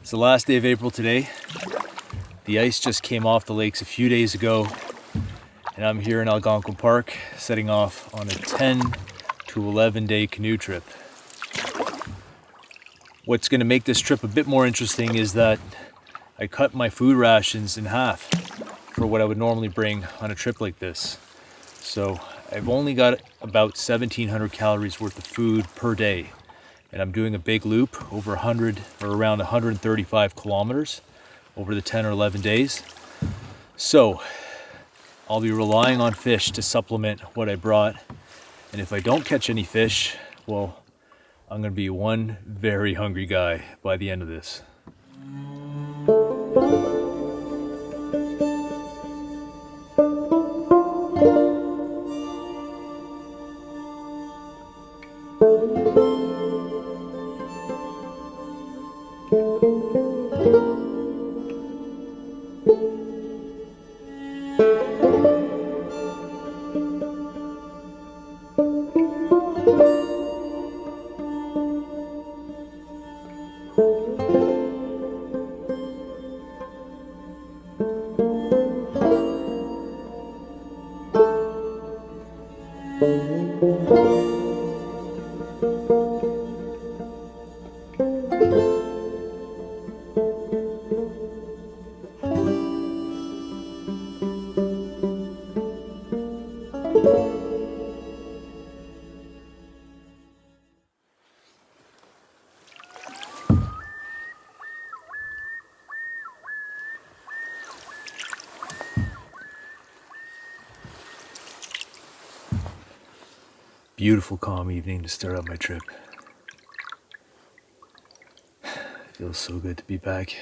It's the last day of April today. The ice just came off the lakes a few days ago, and I'm here in Algonquin Park setting off on a 10 to 11 day canoe trip. What's going to make this trip a bit more interesting is that I cut my food rations in half for what I would normally bring on a trip like this. So I've only got about 1,700 calories worth of food per day. And I'm doing a big loop over 100 or around 135 kilometers over the 10 or 11 days. So I'll be relying on fish to supplement what I brought. And if I don't catch any fish, well, I'm going to be one very hungry guy by the end of this. Beautiful, calm evening to start out my trip. Feels so good to be back.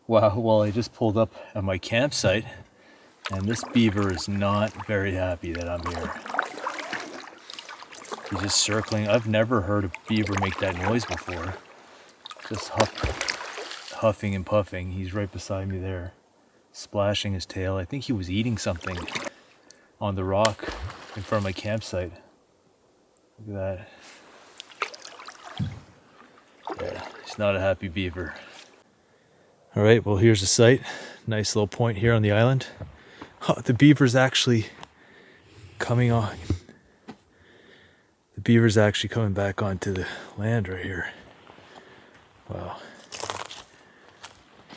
Wow, well, I just pulled up at my campsite, and this beaver is not very happy that I'm here. He's just circling. I've never heard a beaver make that noise before. Just huffing and puffing. He's right beside me there, splashing his tail. I think he was eating something on the rock in front of my campsite. Look at that. Yeah, he's not a happy beaver. All right, well, here's the site. Nice little point here on the island. Oh, the beaver's actually coming on. The beaver's actually coming back onto the land right here. Wow.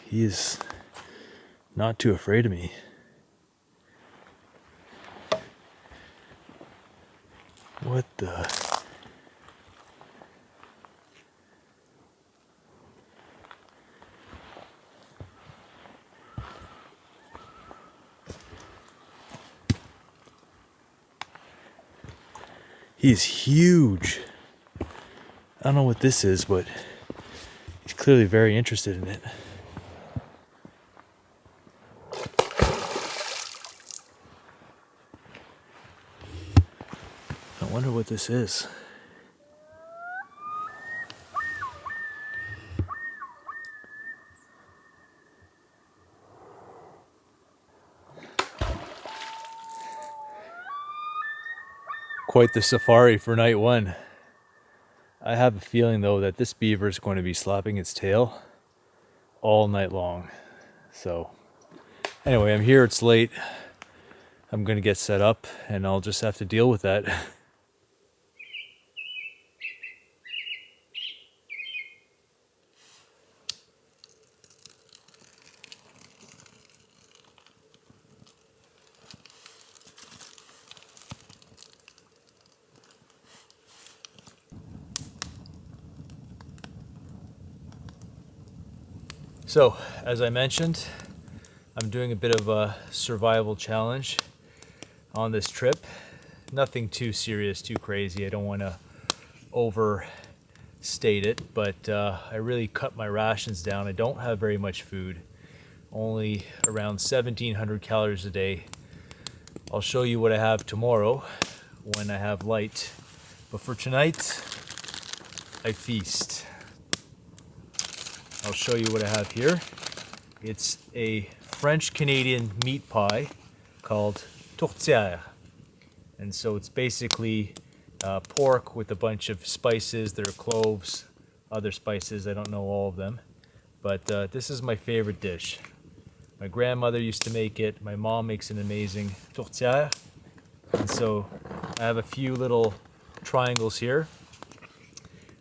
He is not too afraid of me. What the? He's huge. I don't know what this is, but he's clearly very interested in it. I wonder what this is. Quite the safari for night one. I have a feeling though that this beaver is going to be slapping its tail all night long. So anyway, I'm here, it's late. I'm gonna get set up and I'll just have to deal with that. So, as I mentioned, I'm doing a bit of a survival challenge on this trip. Nothing too serious, too crazy. I don't want to overstate it, but I really cut my rations down. I don't have very much food, only around 1,700 calories a day. I'll show you what I have tomorrow when I have light, but for tonight, I feast. I'll show you what I have here. It's a French-Canadian meat pie called tourtière. And so it's basically pork with a bunch of spices. There are cloves, other spices, I don't know all of them. But this is my favorite dish. My grandmother used to make it. My mom makes an amazing tourtière. And so I have a few little triangles here.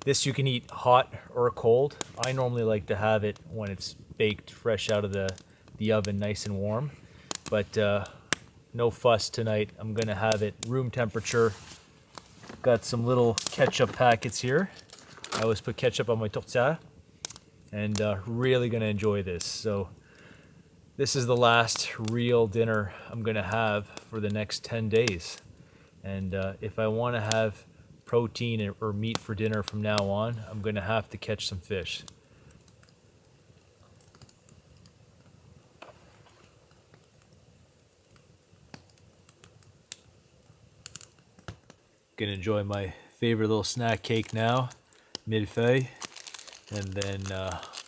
This you can eat hot or cold. I normally like to have it when it's baked fresh out of the oven, nice and warm. But no fuss tonight. I'm gonna have it room temperature. Got some little ketchup packets here. I always put ketchup on my tourtière, and really gonna enjoy this. So this is the last real dinner I'm gonna have for the next 10 days. And if I wanna have protein or meat for dinner from now on, I'm gonna have to catch some fish. Gonna enjoy my favorite little snack cake now, millefeuille, and then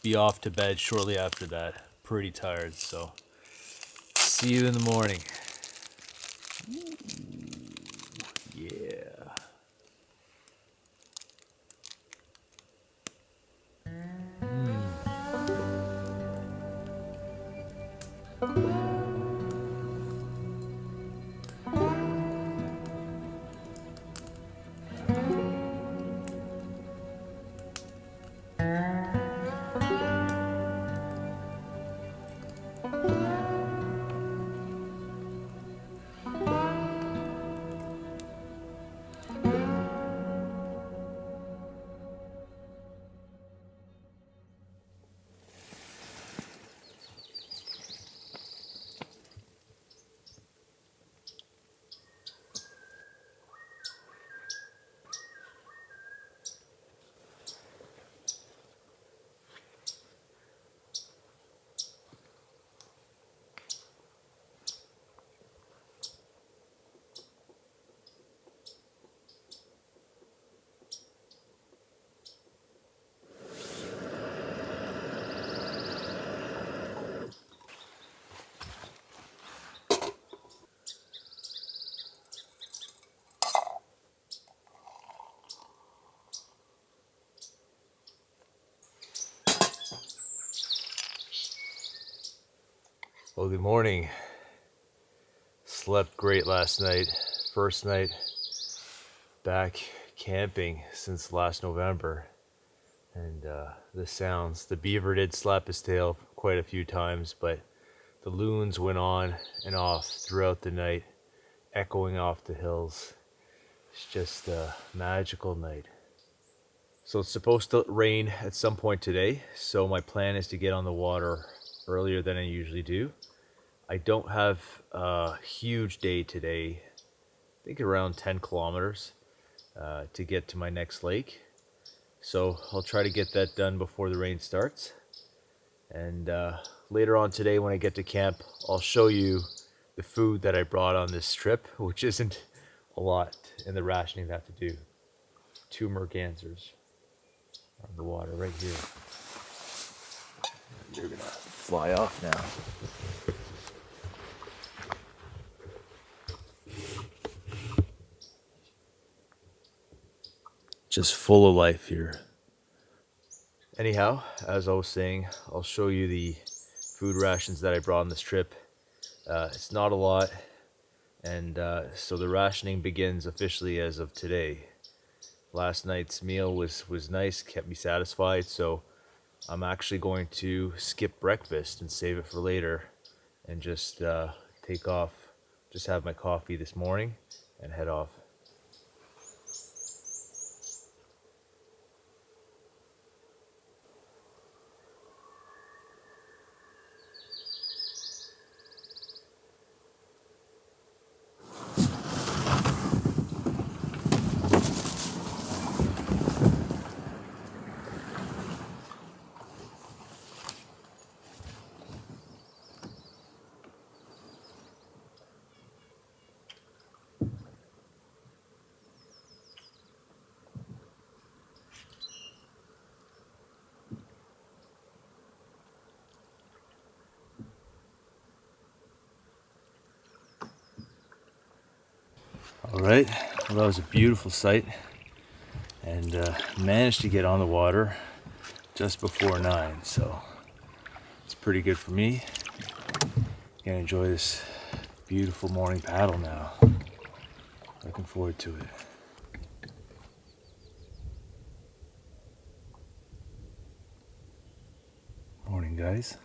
be off to bed shortly after that. Pretty tired, so see you in the morning. Ooh, yeah. Well, good morning. Slept great last night. First night back camping since last November. And the sounds, the beaver did slap his tail quite a few times, but the loons went on and off throughout the night, echoing off the hills. It's just a magical night. So it's supposed to rain at some point today, so my plan is to get on the water earlier than I usually do. I don't have a huge day today. I think around 10 kilometers to get to my next lake. So I'll try to get that done before the rain starts. And later on today when I get to camp, I'll show you the food that I brought on this trip, which isn't a lot in the rationing they have to do. 2 mergansers are in the water right here. You're gonna fly off now. Just full of life here. Anyhow, as I was saying, I'll show you the food rations that I brought on this trip. It's not a lot, and so the rationing begins officially as of today. Last night's meal was nice, kept me satisfied, so I'm actually going to skip breakfast and save it for later and just take off, just have my coffee this morning and head off. All right, well, that was a beautiful sight, and managed to get on the water just before 9, so it's pretty good for me. Gonna enjoy this beautiful morning paddle now. Looking forward to it. Morning, guys.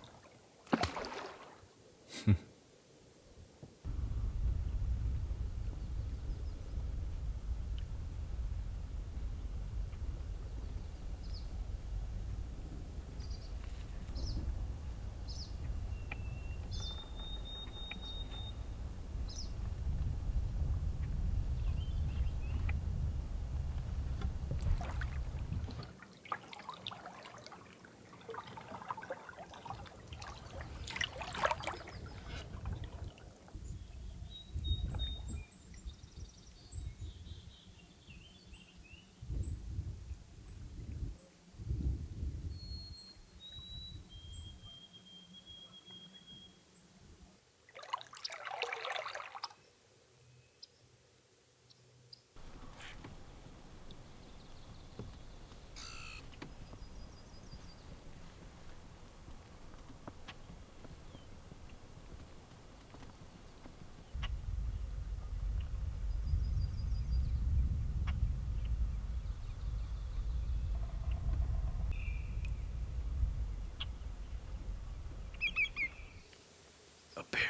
A bear.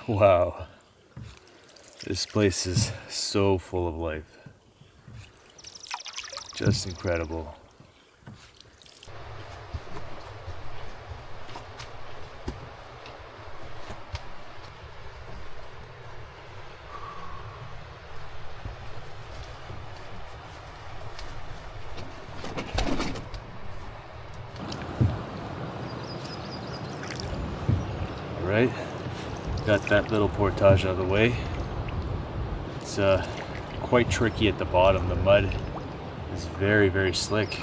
Wow, this place is so full of life. Just incredible. All right. Got that little portage out of the way. It's quite tricky at the bottom. The mud is very, very slick.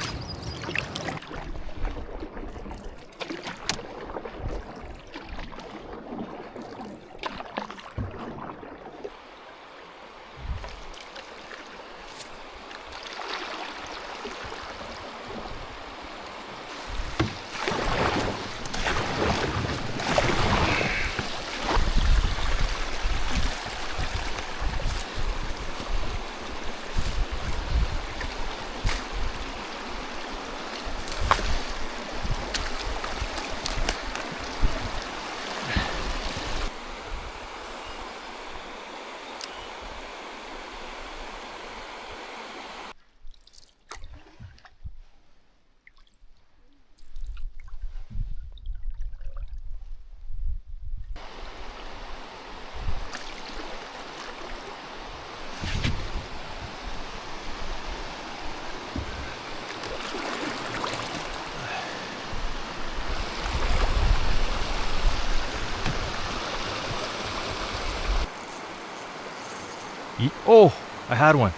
Oh, I had one.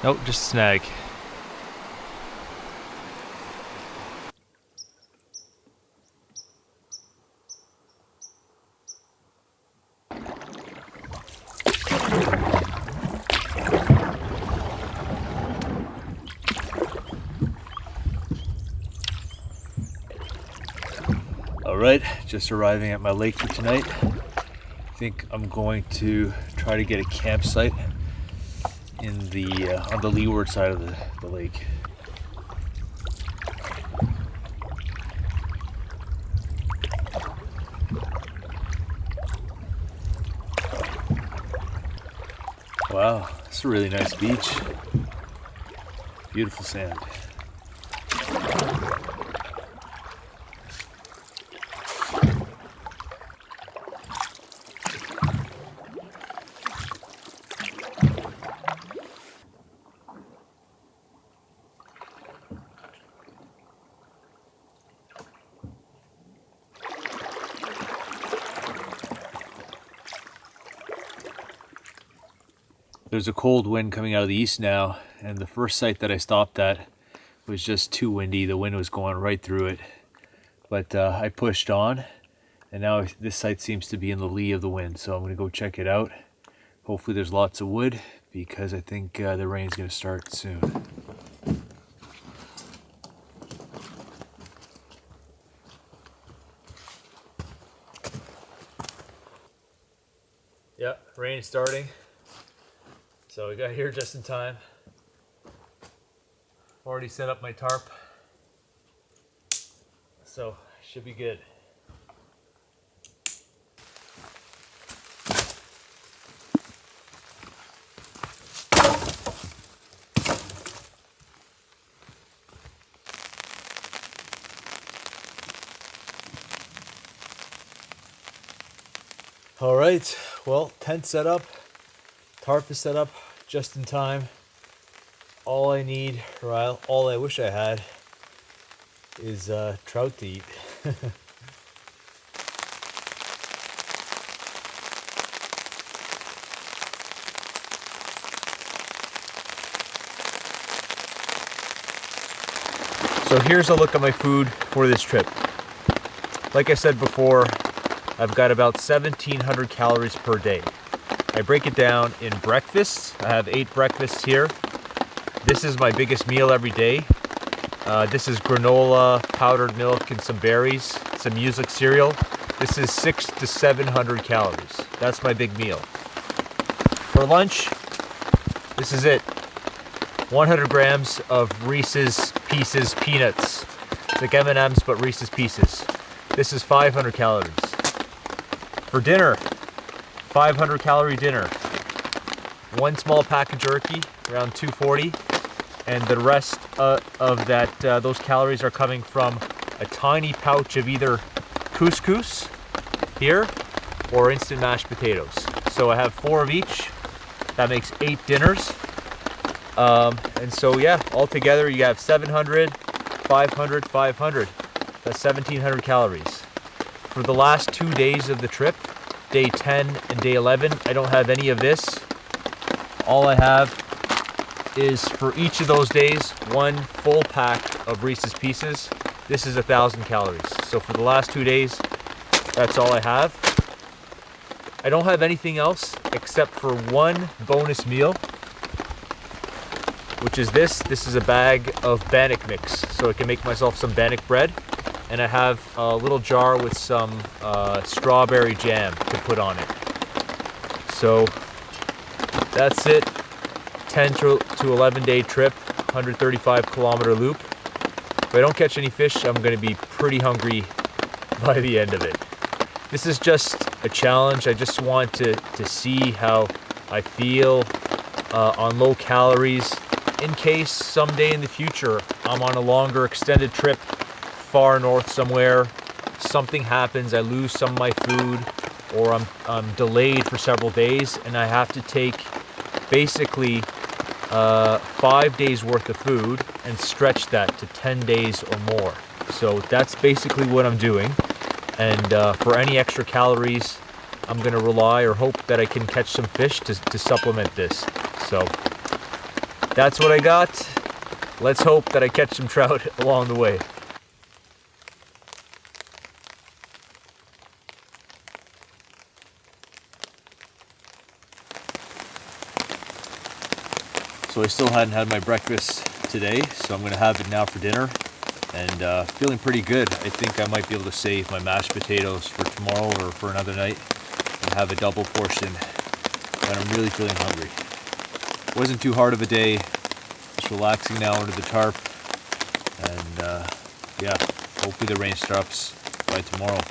Nope, just a snag. All right, just arriving at my lake for tonight. I think I'm going to try to get a campsite in the on the leeward side of the lake. Wow, it's a really nice beach. Beautiful sand. There's a cold wind coming out of the east now, and the first site that I stopped at was just too windy. The wind was going right through it. But I pushed on, and now this site seems to be in the lee of the wind, so I'm going to go check it out. Hopefully there's lots of wood, because I think the rain's going to start soon. Yep, rain starting. So we got here just in time. Already set up my tarp. So should be good. All right, well, tent set up, tarp is set up just in time. All I need, or all I wish I had, is trout to eat. So here's a look at my food for this trip. Like I said before, I've got about 1,700 calories per day. I break it down in breakfasts. I have 8 breakfasts here. This is my biggest meal every day. This is granola, powdered milk, and some berries, some muesli cereal. This is 600 to 700 calories. That's my big meal. For lunch, this is it. 100 grams of Reese's Pieces peanuts. It's like M&M's, but Reese's Pieces. This is 500 calories. For dinner, 500 calorie dinner. 1 small pack of jerky, around 240. And the rest of that, those calories are coming from a tiny pouch of either couscous here or instant mashed potatoes. So I have 4 of each. That makes 8 dinners. And so yeah, altogether you have 700, 500, 500. That's 1,700 calories. For the last 2 days of the trip, day 10 and day 11, I don't have any of this. All I have is for each of those days, 1 full pack of Reese's Pieces. This is 1,000 calories. So for the last 2 days, that's all I have. I don't have anything else except for 1 bonus meal, which is this. This is a bag of bannock mix, so I can make myself some bannock bread. And I have a little jar with some strawberry jam to put on it. So that's it. 10 to 11 day trip, 135 kilometer loop. If I don't catch any fish, I'm going to be pretty hungry by the end of it. This is just a challenge. I just want to see how I feel on low calories, in case someday in the future I'm on a longer extended trip far north somewhere, something happens, I lose some of my food, or I'm delayed for several days and I have to take basically 5 days worth of food and stretch that to 10 days or more. So that's basically what I'm doing. And for any extra calories, I'm gonna rely or hope that I can catch some fish to supplement this. So that's what I got. Let's hope that I catch some trout along the way. So I still hadn't had my breakfast today, so I'm gonna have it now for dinner. And feeling pretty good. I think I might be able to save my mashed potatoes for tomorrow or for another night and have a double portion when I'm really feeling hungry. Wasn't too hard of a day, just relaxing now under the tarp, and yeah, hopefully the rain stops by tomorrow.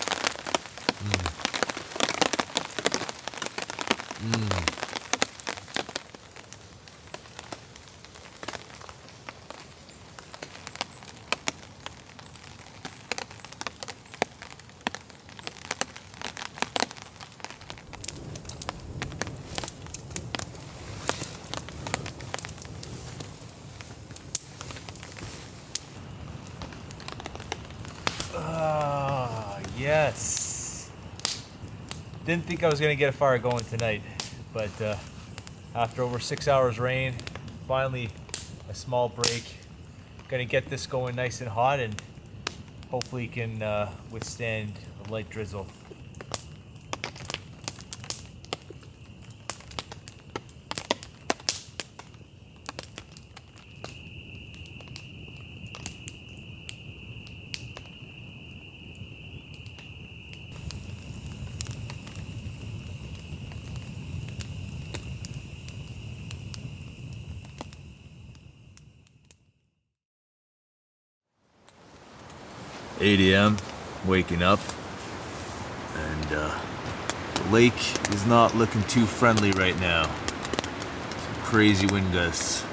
Yes. Didn't think I was gonna get a fire going tonight, but after over 6 hours rain, finally a small break. Gonna get this going nice and hot, and hopefully can withstand a light drizzle. AM, waking up, and the lake is not looking too friendly right now. Some crazy wind gusts.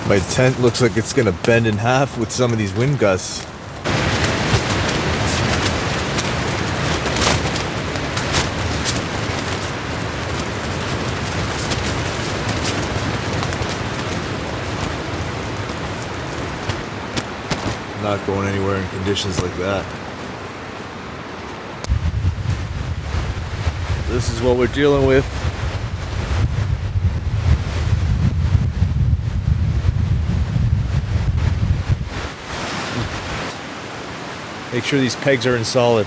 My tent looks like it's gonna bend in half with some of these wind gusts. I'm not going anywhere in conditions like that. This is what we're dealing with. Make sure these pegs are in solid.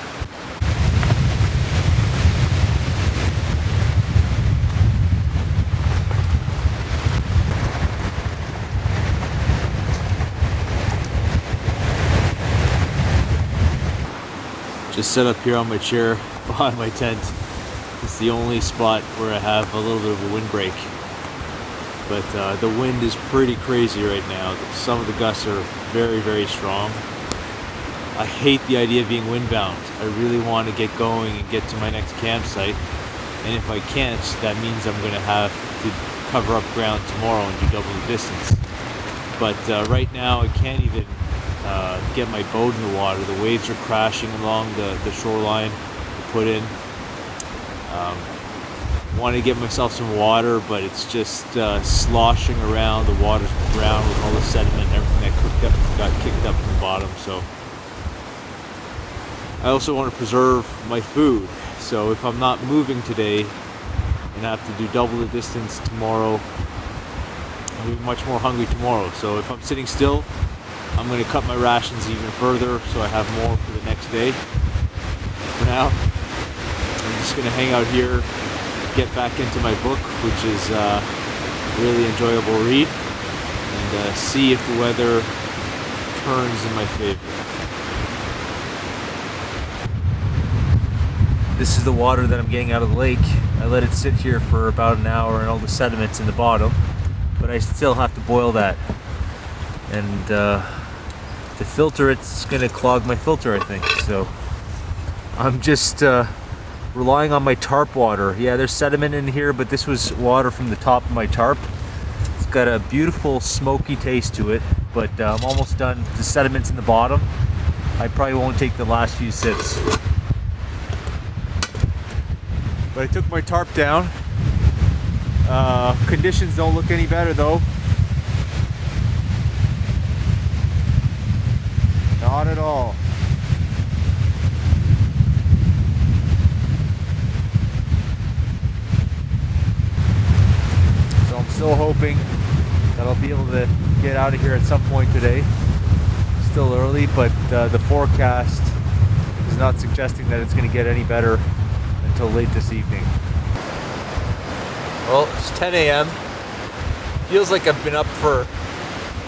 Just set up here on my chair behind my tent. It's the only spot where I have a little bit of a windbreak. But the wind is pretty crazy right now. Some of the gusts are very, very strong. I hate the idea of being windbound. I really want to get going and get to my next campsite. And if I can't, that means I'm going to have to cover up ground tomorrow and do double the distance. But right now I can't even get my boat in the water. The waves are crashing along the shoreline to put in. Want to get myself some water, but it's just sloshing around. The water's brown with all the sediment and everything that got kicked up from the bottom. So I also want to preserve my food. So if I'm not moving today and have to do double the distance tomorrow, I'll be much more hungry tomorrow. So if I'm sitting still, I'm going to cut my rations even further so I have more for the next day. For now, I'm just going to hang out here, get back into my book, which is a really enjoyable read, and see if the weather turns in my favor. This is the water that I'm getting out of the lake. I let it sit here for about an hour and all the sediment's in the bottom, but I still have to boil that. And to filter it's gonna clog my filter, I think. So I'm just relying on my tarp water. Yeah, there's sediment in here, but this was water from the top of my tarp. It's got a beautiful smoky taste to it, but I'm almost done. The sediment's in the bottom, I probably won't take the last few sips. But I took my tarp down. Conditions don't look any better though. Not at all. So I'm still hoping that I'll be able to get out of here at some point today. Still early, but the forecast is not suggesting that it's going to get any better until late this evening. Well, it's 10 a.m. Feels like I've been up for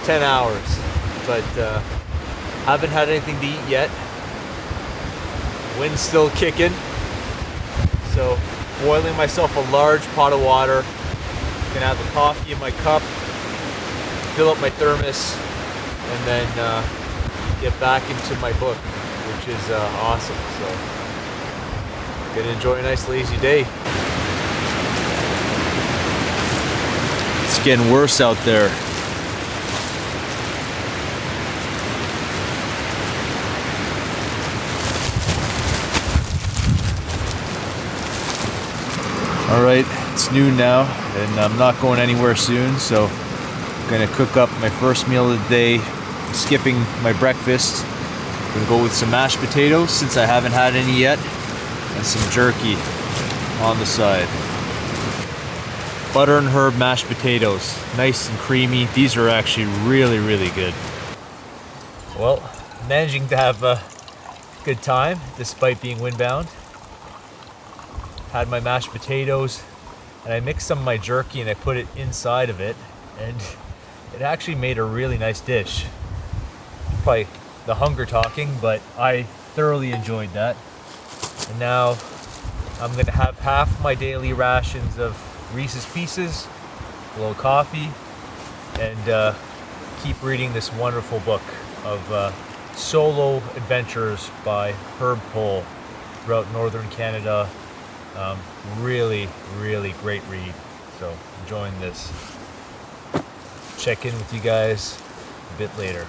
10 hours, but haven't had anything to eat yet. Wind's still kicking, so boiling myself a large pot of water. Gonna have the coffee in my cup, fill up my thermos, and then get back into my book, which is awesome. So, gonna enjoy a nice lazy day. It's getting worse out there. All right, it's noon now, and I'm not going anywhere soon, so I'm gonna cook up my first meal of the day. I'm skipping my breakfast. I'm gonna go with some mashed potatoes since I haven't had any yet, and some jerky on the side. Butter and herb mashed potatoes, nice and creamy. These are actually really, really good. Well, managing to have a good time despite being windbound. Had my mashed potatoes, and I mixed some of my jerky and I put it inside of it, and it actually made a really nice dish. Probably the hunger talking, but I thoroughly enjoyed that. And now I'm gonna have half my daily rations of Reese's Pieces, a little coffee, and keep reading this wonderful book of solo adventures by Herb Pohl throughout northern Canada. Really, really great read. So enjoying this. Check in with you guys a bit later.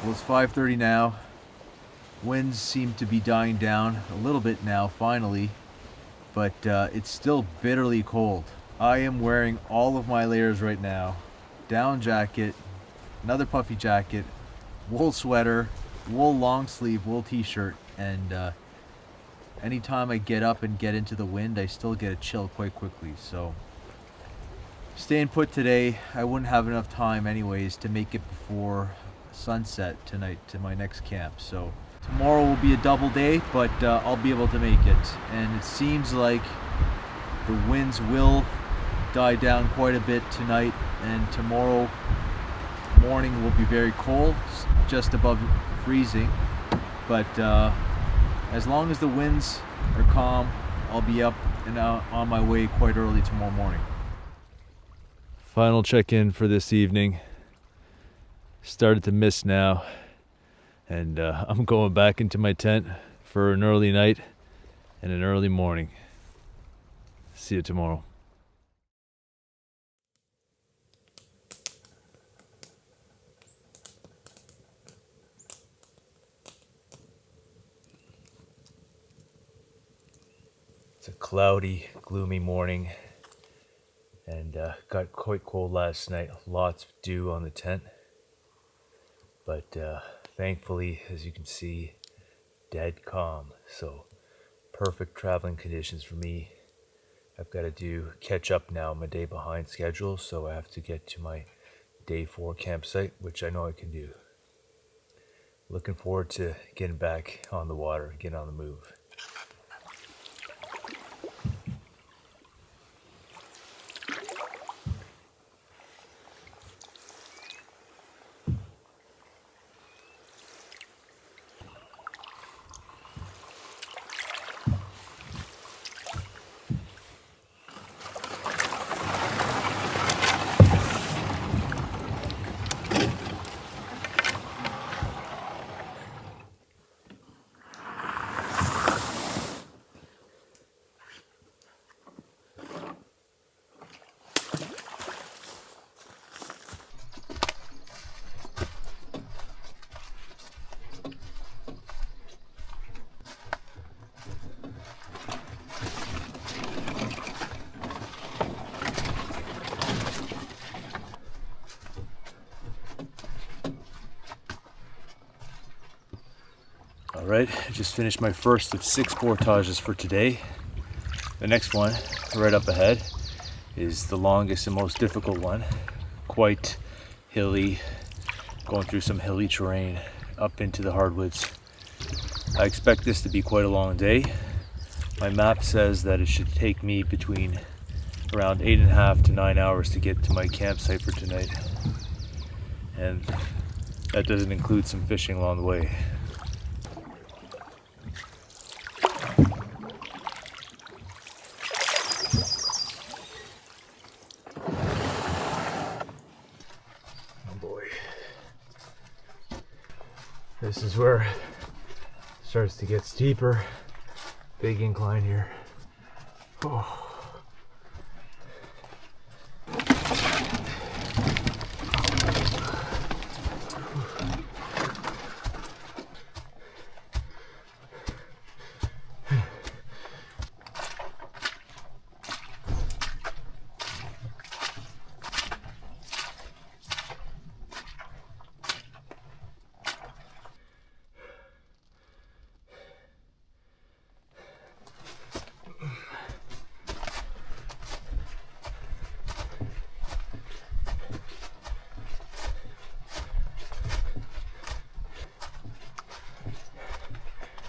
Well, it's 5:30 now. Winds seem to be dying down a little bit now, finally, but it's still bitterly cold. I am wearing all of my layers right now. Down jacket, another puffy jacket, wool sweater, wool long sleeve, wool t-shirt, and anytime I get up and get into the wind, I still get a chill quite quickly. So staying put today. I wouldn't have enough time anyways to make it before sunset tonight to my next camp. So tomorrow will be a double day, but I'll be able to make it. And it seems like the winds will die down quite a bit tonight, and tomorrow morning will be very cold, just above freezing. But as long as the winds are calm, I'll be up and on my way quite early tomorrow morning. Final check-in for this evening. Started to miss now, and I'm going back into my tent for an early night and an early morning. See you tomorrow. It's a cloudy, gloomy morning, and got quite cold last night. Lots of dew on the tent. But thankfully, as you can see, dead calm. So perfect traveling conditions for me. I've got to catch up now. I'm a day behind schedule, so I have to get to my day 4 campsite, which I know I can do. Looking forward to getting back on the water, getting on the move. All right, I just finished my first of 6 portages for today. The next one, right up ahead, is the longest and most difficult one. Quite hilly, going through some hilly terrain up into the hardwoods. I expect this to be quite a long day. My map says that it should take me between around 8.5 to 9 hours to get to my campsite for tonight. And that doesn't include some fishing along the way. Oh boy. This is where it starts to get steeper. Big incline here. Oh.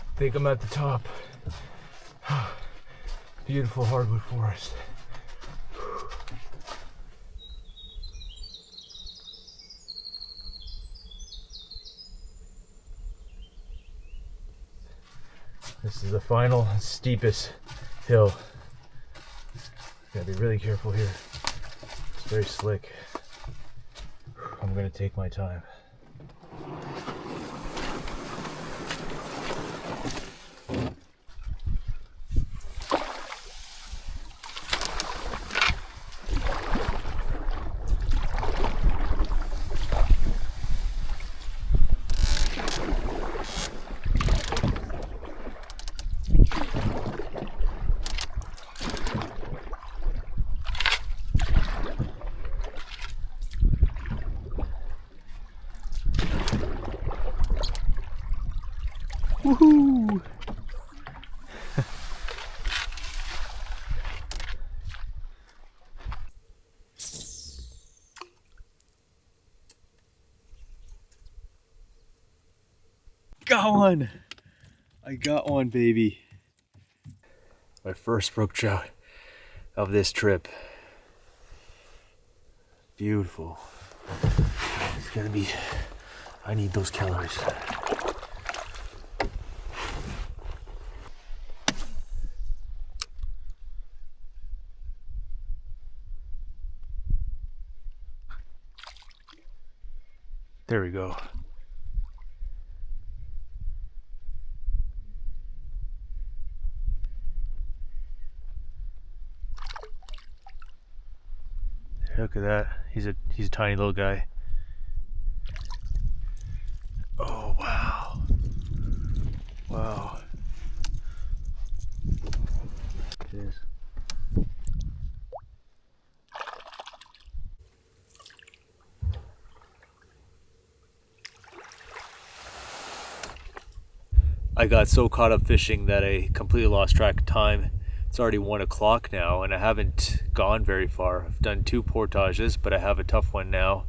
I think I'm at the top. Beautiful hardwood forest. This is the final steepest hill. Gotta be really careful here. It's very slick. I'm gonna take my time. Woohoo! Got one! I got one, baby. My first brook trout of this trip. Beautiful. It's gonna be, I need those calories. There we go. Look at that. He's a tiny little guy. Oh wow. Wow. Cheers. I got so caught up fishing that I completely lost track of time. It's already 1 o'clock now and I haven't gone very far. I've done 2 portages, but I have a tough one now.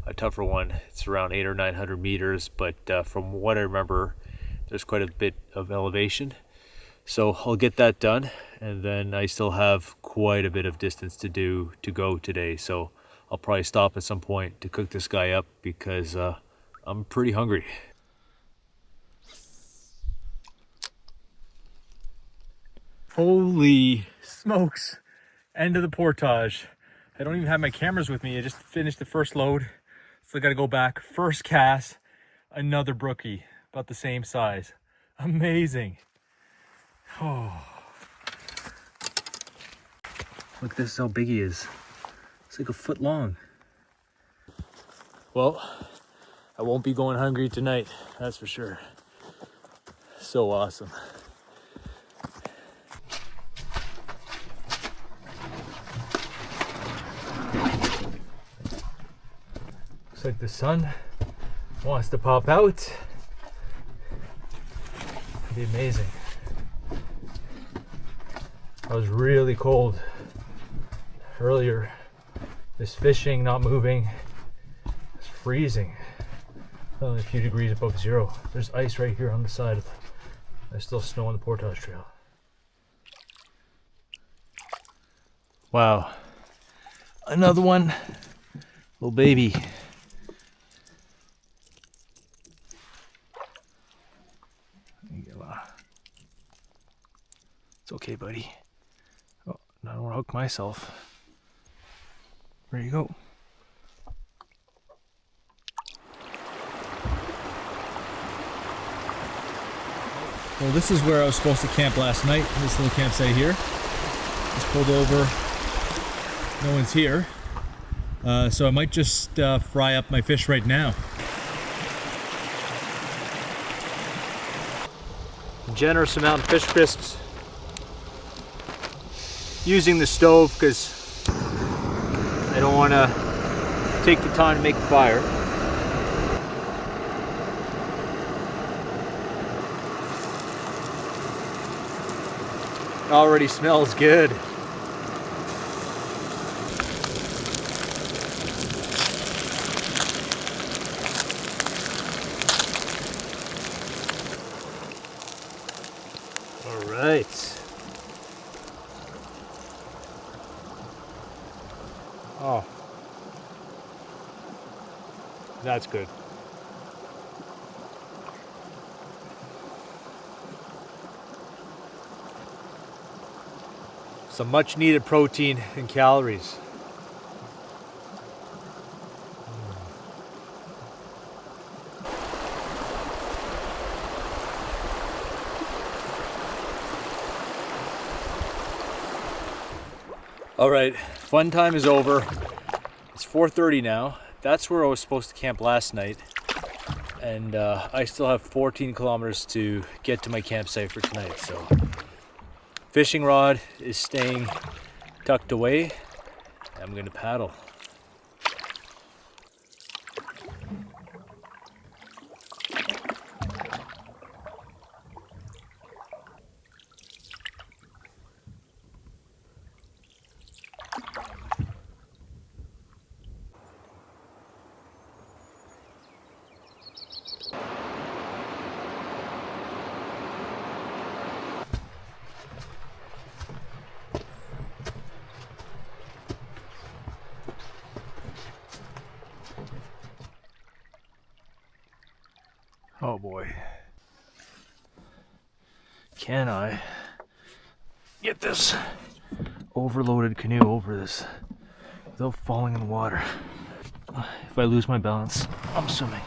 A tougher one. It's around 800 or 900 meters, but from what I remember, there's quite a bit of elevation. So I'll get that done, and then I still have quite a bit of distance to go today. So I'll probably stop at some point to cook this guy up because I'm pretty hungry. Holy smokes. End of the portage. I don't even have my cameras with me. I just finished the first load. Still got to go back. First cast, another brookie, about the same size. Amazing. Oh. Look, this is how big he is. It's like a foot long. Well, I won't be going hungry tonight, that's for sure. So awesome. Looks like the sun wants to pop out. It'd be amazing. I was really cold earlier. This fishing, not moving, it's freezing. Only a few degrees above zero. There's ice right here on the side. There's still snow on the portage trail. Wow. Another one. Little baby. It's okay, buddy. Oh, I don't want to hook myself. There you go. Well, this is where I was supposed to camp last night, this little campsite here. Just pulled over. No one's here. So I might just fry up my fish right now. Generous amount of fish crisps. Using the stove because I don't want to take the time to make a fire. Already smells good. All right. Oh, that's good. Some much needed protein and calories. All right, fun time is over. It's 4:30 now. That's where I was supposed to camp last night. And I still have 14 kilometers to get to my campsite for tonight. So fishing rod is staying tucked away. I'm gonna paddle. Oh boy. Can I get this overloaded canoe over this without falling in the water? If I lose my balance, I'm swimming.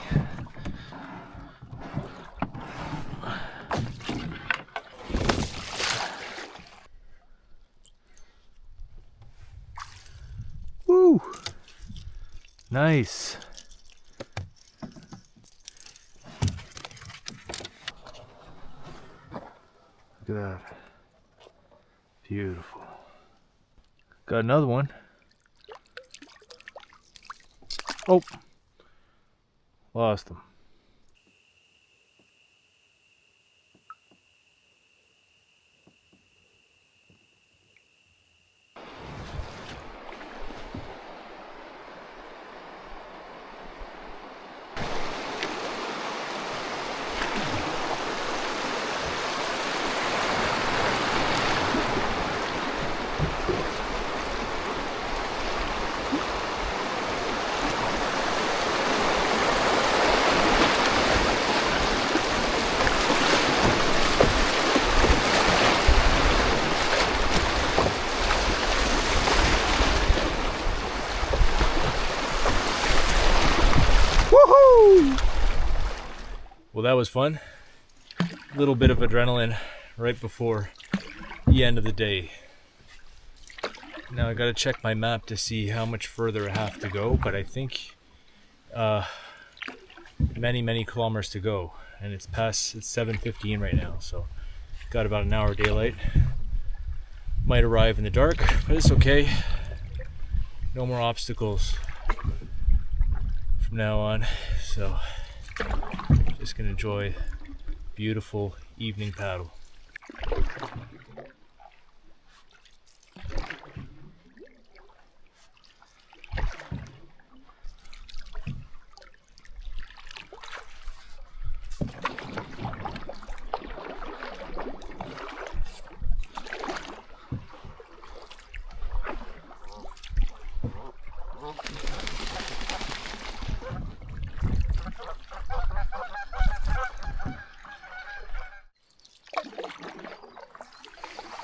Woo! Nice. Look at that. Beautiful. Got another one. Oh. Lost him. Well, that was fun. A little bit of adrenaline right before the end of the day. Now I gotta check my map to see how much further I have to go, but I think many kilometers to go, and it's 7:15 right now, so got about an hour daylight. Might arrive in the dark, but it's okay. No more obstacles from now on, so just gonna enjoy beautiful evening paddle.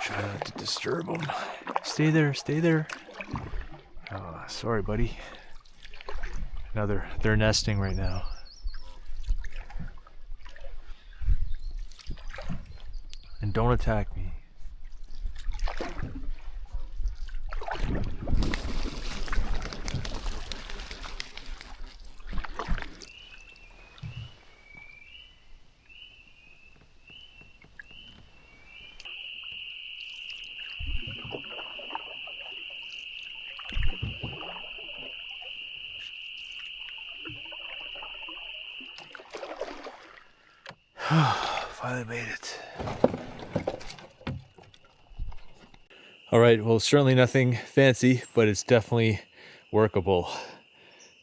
Try not to disturb them. Stay there, stay there. Oh, sorry, buddy. Now they're nesting right now. And don't attack me. Finally made it. All right, well, certainly nothing fancy, but it's definitely workable.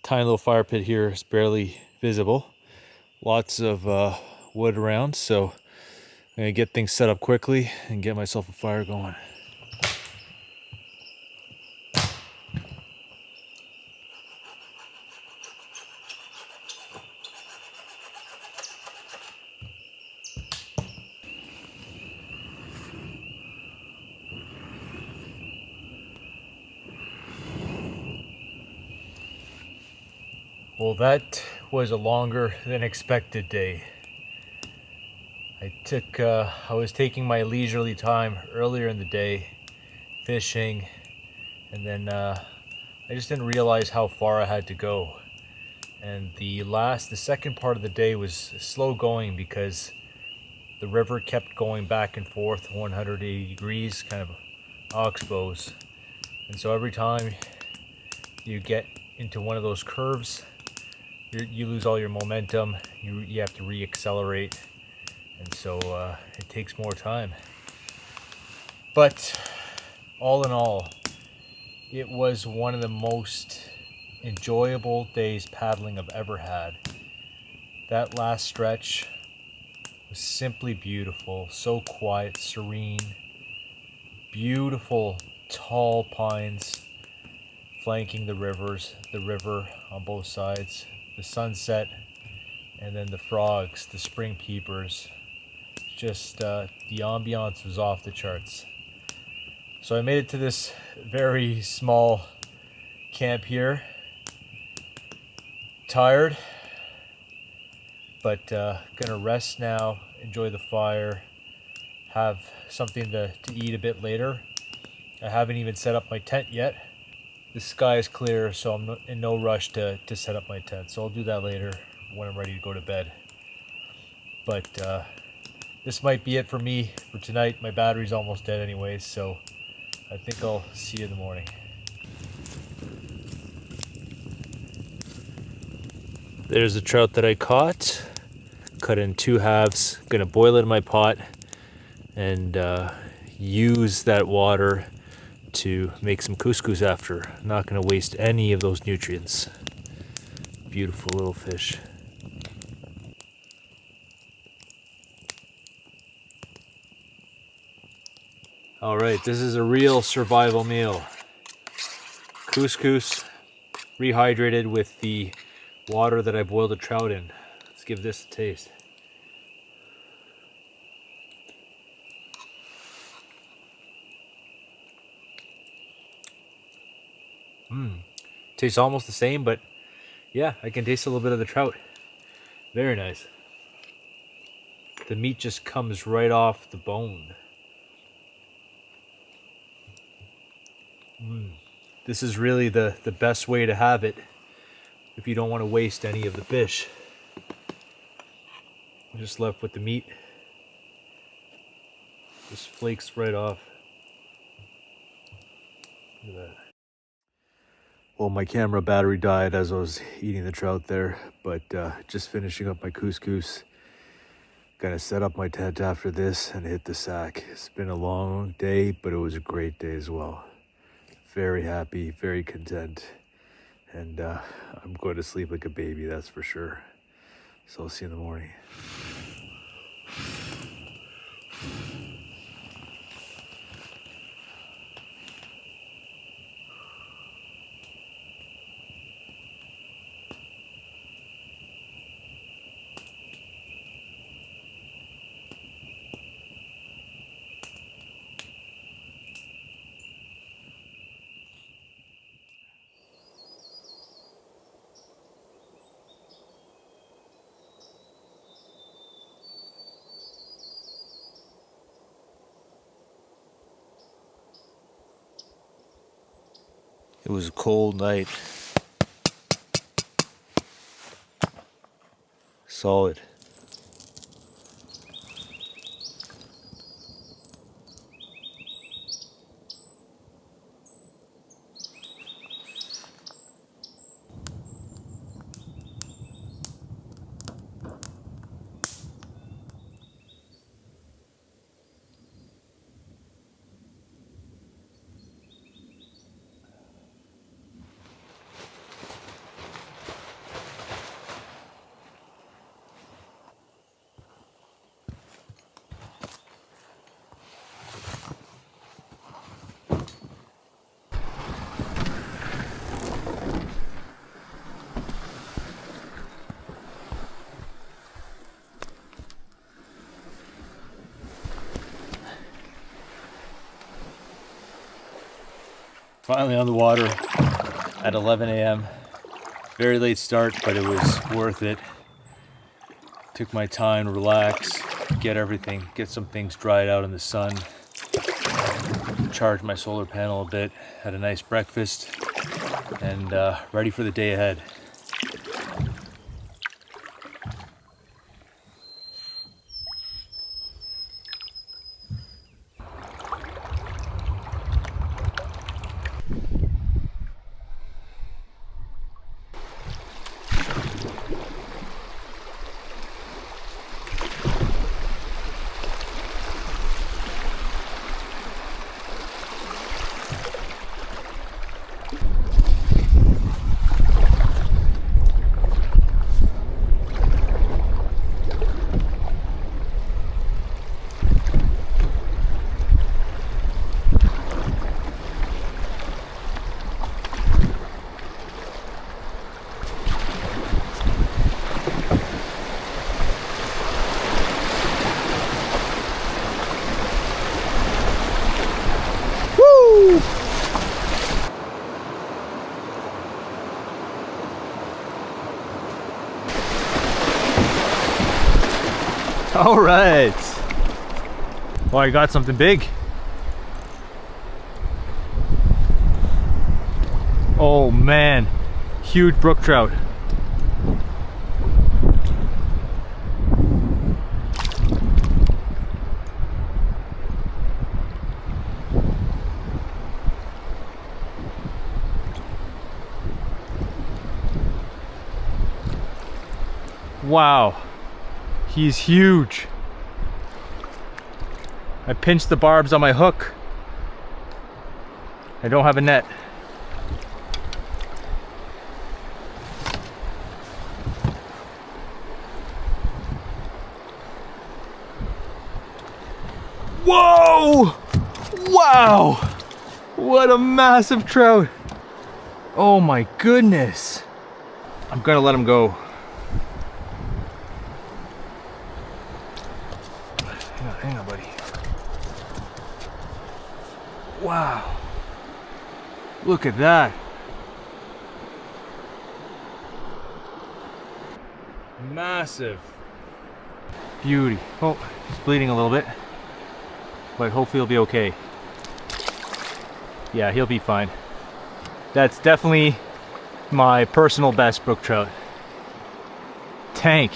Tiny little fire pit here is barely visible. Lots of wood around, so I'm gonna get things set up quickly and get myself a fire going. Well, that was a longer than expected day. I was taking my leisurely time earlier in the day, fishing, and then I just didn't realize how far I had to go. And the second part of the day was slow going because the river kept going back and forth 180 degrees, kind of oxbows. And so every time you get into one of those curves, you lose all your momentum. You have to re-accelerate, and so it takes more time. But all in all, it was one of the most enjoyable days paddling I've ever had. That last stretch was simply beautiful, so quiet, serene, beautiful tall pines flanking the river on both sides, the sunset, and then the frogs, the spring peepers. Just the ambiance was off the charts. So I made it to this very small camp here. Tired, but gonna rest now, enjoy the fire, have something to eat a bit later. I haven't even set up my tent yet. The sky is clear, so I'm in no rush to set up my tent. So I'll do that later when I'm ready to go to bed. But this might be it for me for tonight. My battery's almost dead anyways, so I think I'll see you in the morning. There's the trout that I caught. Cut in 2 halves. Gonna boil it in my pot and use that water to make some couscous after. Not gonna waste any of those nutrients. Beautiful little fish. All right, this is a real survival meal. Couscous, rehydrated with the water that I boiled the trout in. Let's give this a taste. Tastes almost the same, but yeah, I can taste a little bit of the trout. Very nice. The meat just comes right off the bone. This is really the best way to have it if you don't want to waste any of the fish. I'm just left with the meat. Just flakes right off. Look at that. Well, my camera battery died as I was eating the trout there, but just finishing up my couscous. Gonna set up my tent after this and hit the sack. It's been a long day, but it was a great day as well. Very happy, very content. And I'm going to sleep like a baby, that's for sure. So I'll see you in the morning. It was a cold night. Solid. Finally on the water at 11 a.m. Very late start, but it was worth it. Took my time to relax, get some things dried out in the sun. Charged my solar panel a bit, had a nice breakfast, and ready for the day ahead. All right. Well, I got something big. Oh man, huge brook trout. Wow. He's huge. I pinched the barbs on my hook. I don't have a net. Whoa! Wow! What a massive trout. Oh my goodness. I'm gonna let him go. Hang on, buddy. Wow. Look at that. Massive. Beauty. Oh, he's bleeding a little bit, but hopefully he'll be okay. Yeah, he'll be fine. That's definitely my personal best brook trout. Tank.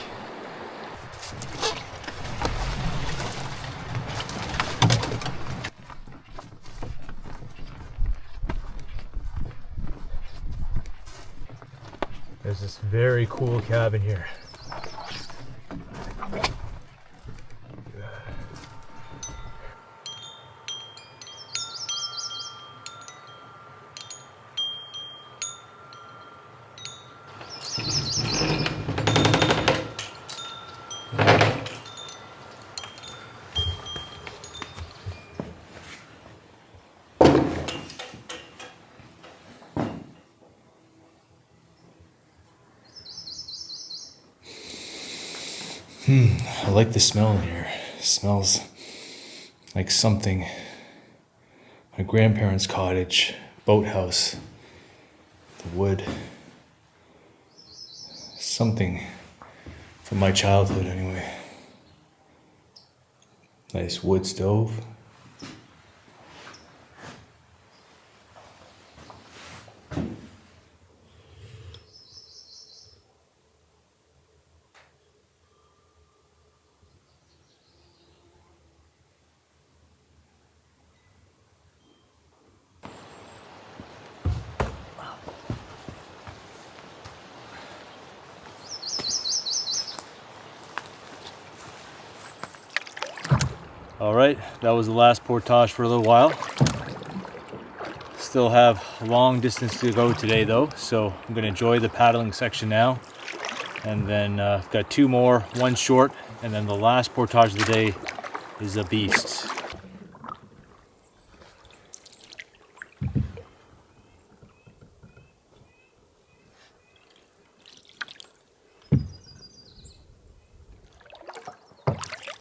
There's this very cool cabin here. I like the smell in here. It smells like something. My grandparents' cottage, boathouse, the wood. Something from my childhood anyway. Nice wood stove. All right, that was the last portage for a little while. Still have a long distance to go today though, so I'm gonna enjoy the paddling section now. And then I've got two more, one short, and then the last portage of the day is a beast.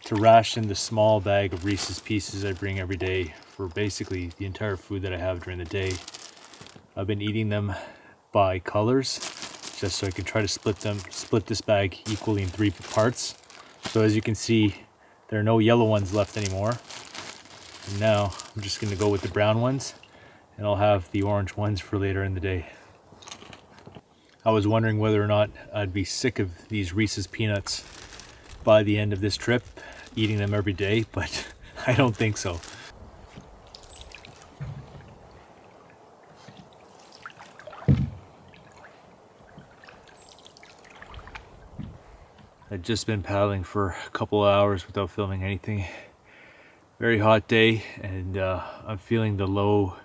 To ration the small bag of Reese's Pieces I bring every day for basically the entire food that I have during the day. I've been eating them by colors, just so I can try to split this bag equally in 3 parts. So as you can see, there are no yellow ones left anymore. And now I'm just gonna go with the brown ones, and I'll have the orange ones for later in the day. I was wondering whether or not I'd be sick of these Reese's peanuts by the end of this trip, eating them every day, but I don't think so. I've just been paddling for a couple of hours without filming anything. Very hot day, and I'm feeling the low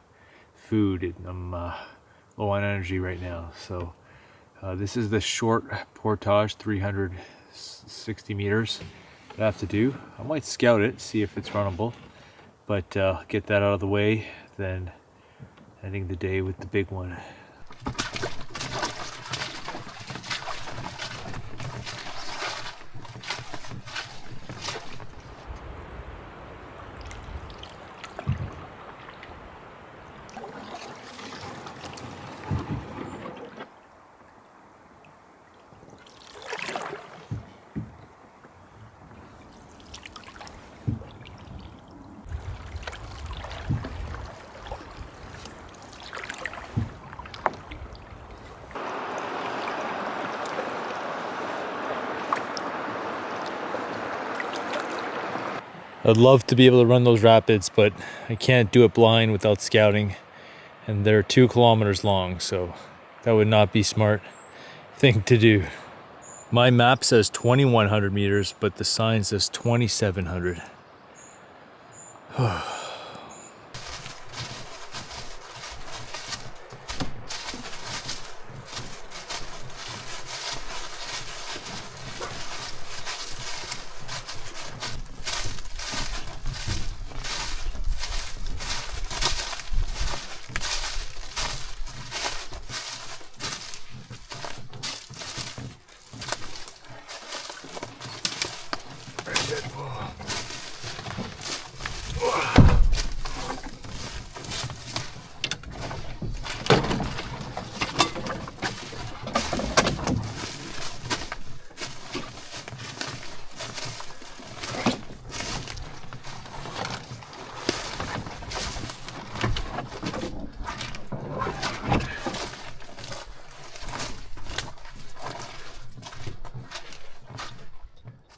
food. I'm low on energy right now. So this is the short portage, 360 meters that I have to do. I might scout it, see if it's runnable, but get that out of the way, then ending the day with the big one. I'd love to be able to run those rapids, but I can't do it blind without scouting, and they're 2 kilometers long, so that would not be smart thing to do. My map says 2,100 meters, but the sign says 2,700.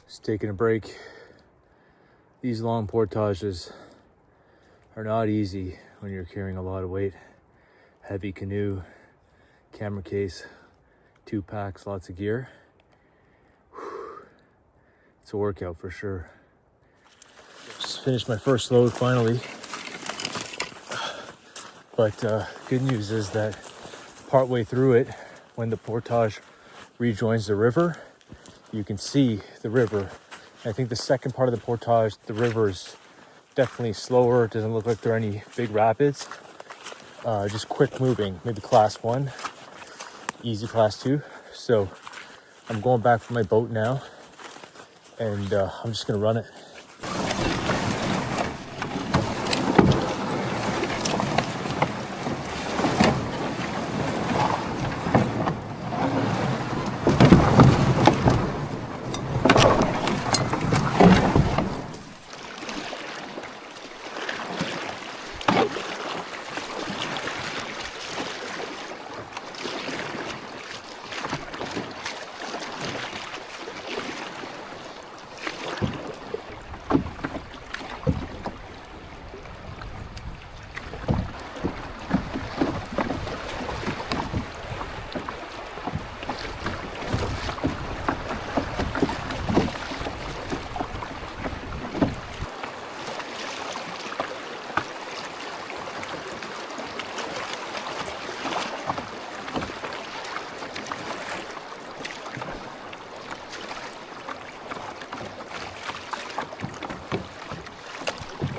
Just taking a break. These long portages are not easy when you're carrying a lot of weight. Heavy canoe, camera case, 2 packs, lots of gear. It's a workout for sure. Just finished my first load finally. But good news is that partway through it, when the portage rejoins the river, you can see the river. I think the second part of the portage, the river is definitely slower. It doesn't look like there are any big rapids. Just quick moving, maybe class 1, easy class 2. So I'm going back for my boat now. and I'm just gonna run it.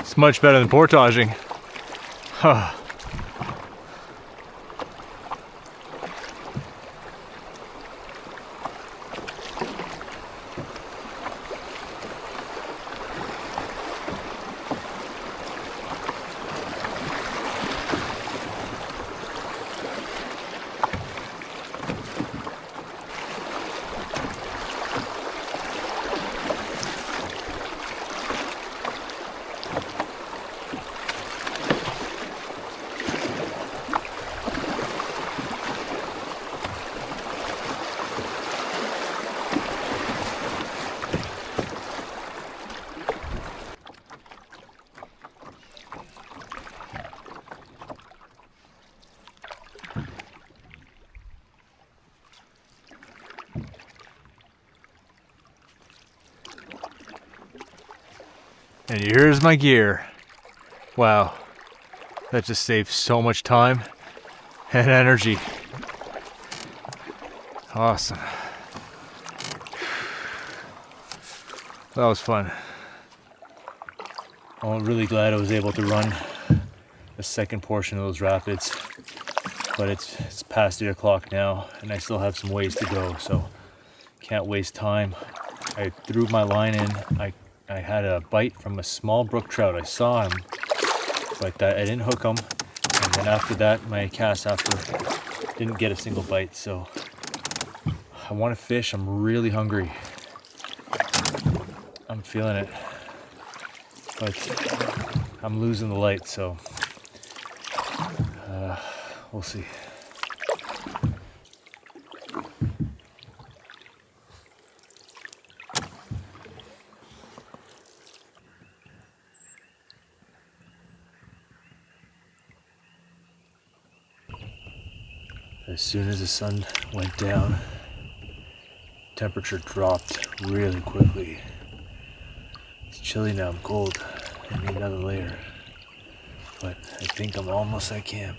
It's much better than portaging. And here's my gear. Wow, that just saves so much time and energy. Awesome. That was fun. I'm really glad I was able to run the second portion of those rapids, but it's past 8 o'clock now and I still have some ways to go, so can't waste time. I threw my line in. I had a bite from a small brook trout. I saw him, but I didn't hook him. And then after that, my cast after didn't get a single bite. So I want to fish. I'm really hungry. I'm feeling it, but I'm losing the light. So we'll see. As soon as the sun went down, temperature dropped really quickly. It's chilly now, I'm cold. I need another layer. But I think I'm almost at camp.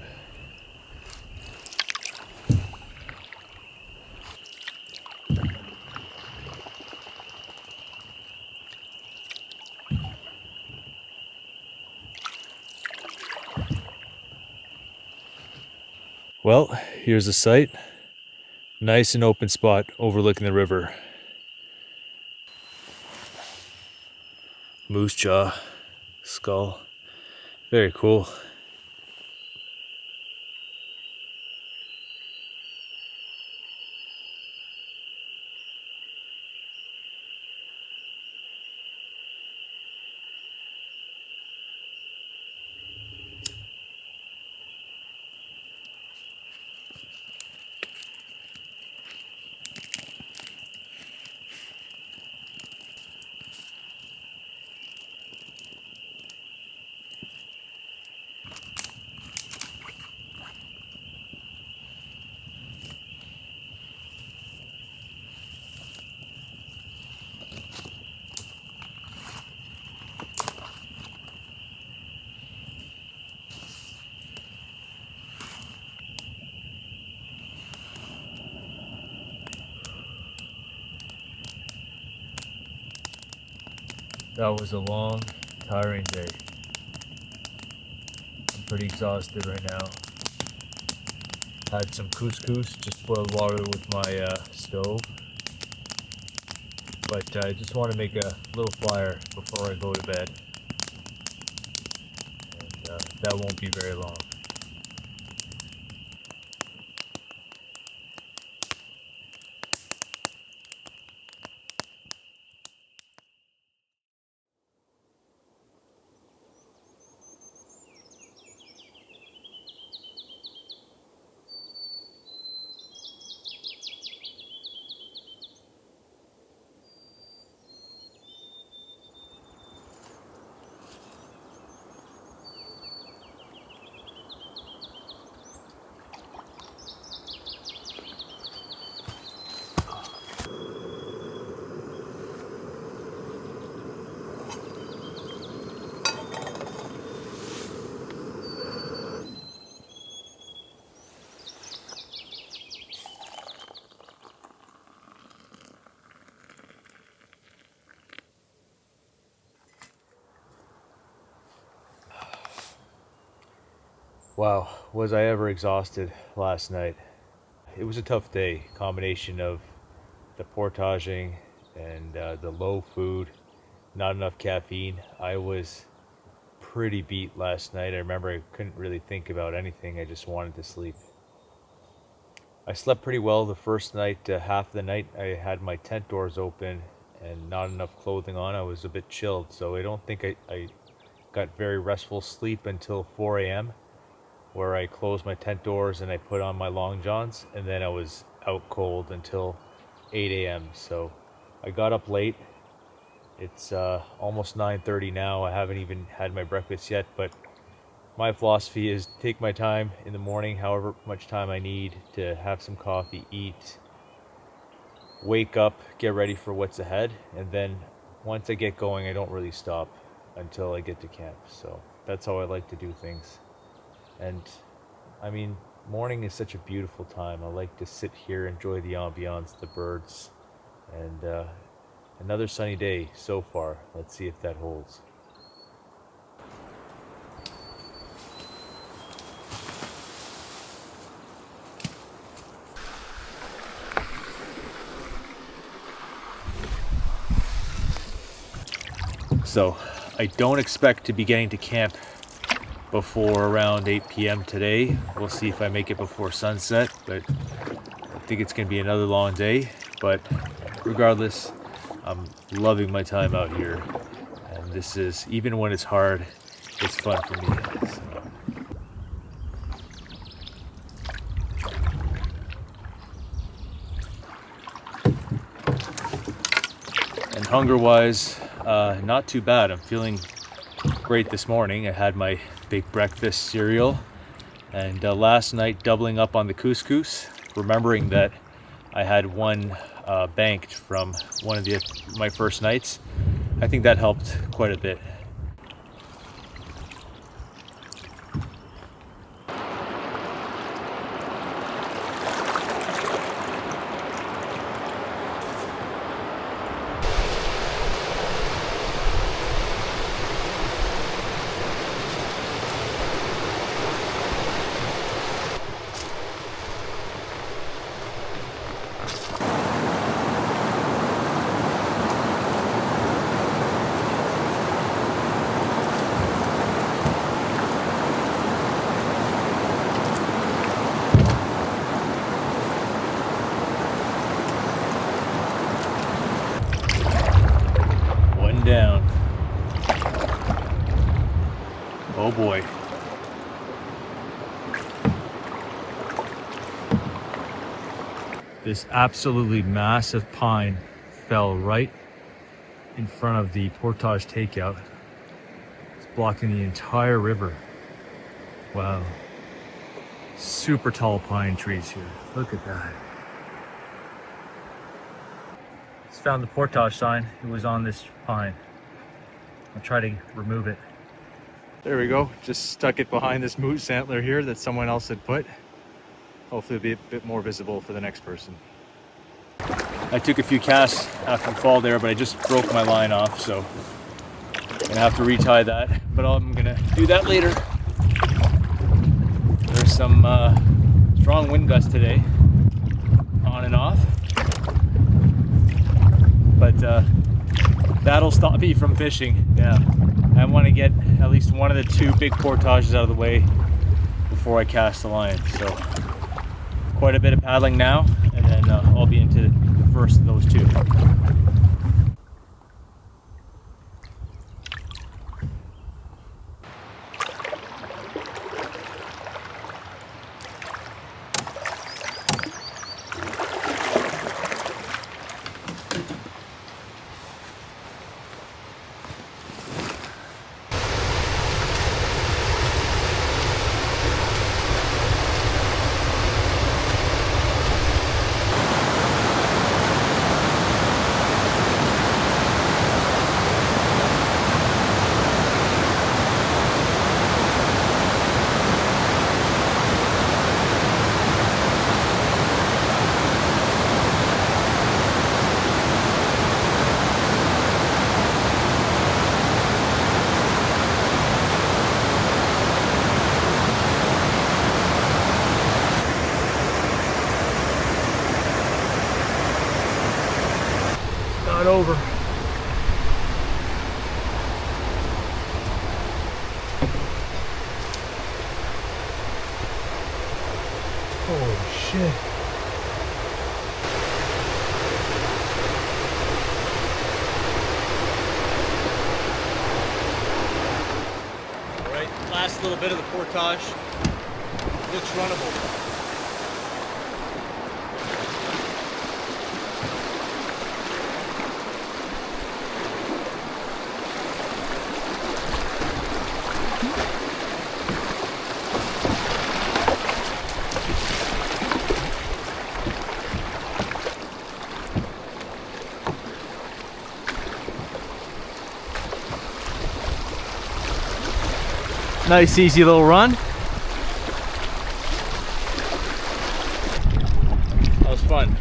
Well, here's the site. Nice and open spot overlooking the river. Moose jaw, skull, very cool. That was a long, tiring day. I'm pretty exhausted right now. Had some couscous, just boiled water with my stove. but I just want to make a little flyer before I go to bed, and that won't be very long. Wow, was I ever exhausted last night. It was a tough day, combination of the portaging and the low food, not enough caffeine. I was pretty beat last night. I remember I couldn't really think about anything. I just wanted to sleep. I slept pretty well the first night. Half of the night I had my tent doors open and not enough clothing on. I was a bit chilled, so I don't think I got very restful sleep until 4 a.m. where I closed my tent doors and I put on my long johns, and then I was out cold until 8 a.m. So I got up late. It's almost 9:30 now. I haven't even had my breakfast yet, but my philosophy is take my time in the morning, however much time I need to have some coffee, eat, wake up, get ready for what's ahead, and then once I get going, I don't really stop until I get to camp. So that's how I like to do things. And I mean, morning is such a beautiful time. I like to sit here, enjoy the ambiance, the birds, and another sunny day so far. Let's see if that holds. So I don't expect to be getting to camp before around 8 p.m. today. We'll see if I make it before sunset, but I think it's going to be another long day. But regardless, I'm loving my time out here, and this is, even when it's hard, it's fun for me. So. And hunger-wise, not too bad. I'm feeling great this morning. I had my big breakfast cereal, and last night doubling up on the couscous, remembering that I had one banked from one of my first nights. I think that helped quite a bit. Down. Oh boy. This absolutely massive pine fell right in front of the portage takeout. It's blocking the entire river. Wow. Super tall pine trees here. Look at that. Just found the portage sign. It was on this pine. I'll try to remove it. There we go. Just stuck it behind this moose antler here that someone else had put. Hopefully it'll be a bit more visible for the next person. I took a few casts after the fall there, but I just broke my line off, so I'm gonna have to retie that. But I'm gonna do that later. There's some strong wind gusts today, on and off. but that'll stop me from fishing. Yeah, I want to get at least one of the two big portages out of the way before I cast the line. So quite a bit of paddling now, and then I'll be into the first of those two. Not over. Holy shit. All right, last little bit of the portage. Looks runnable. Nice easy little run. That was fun.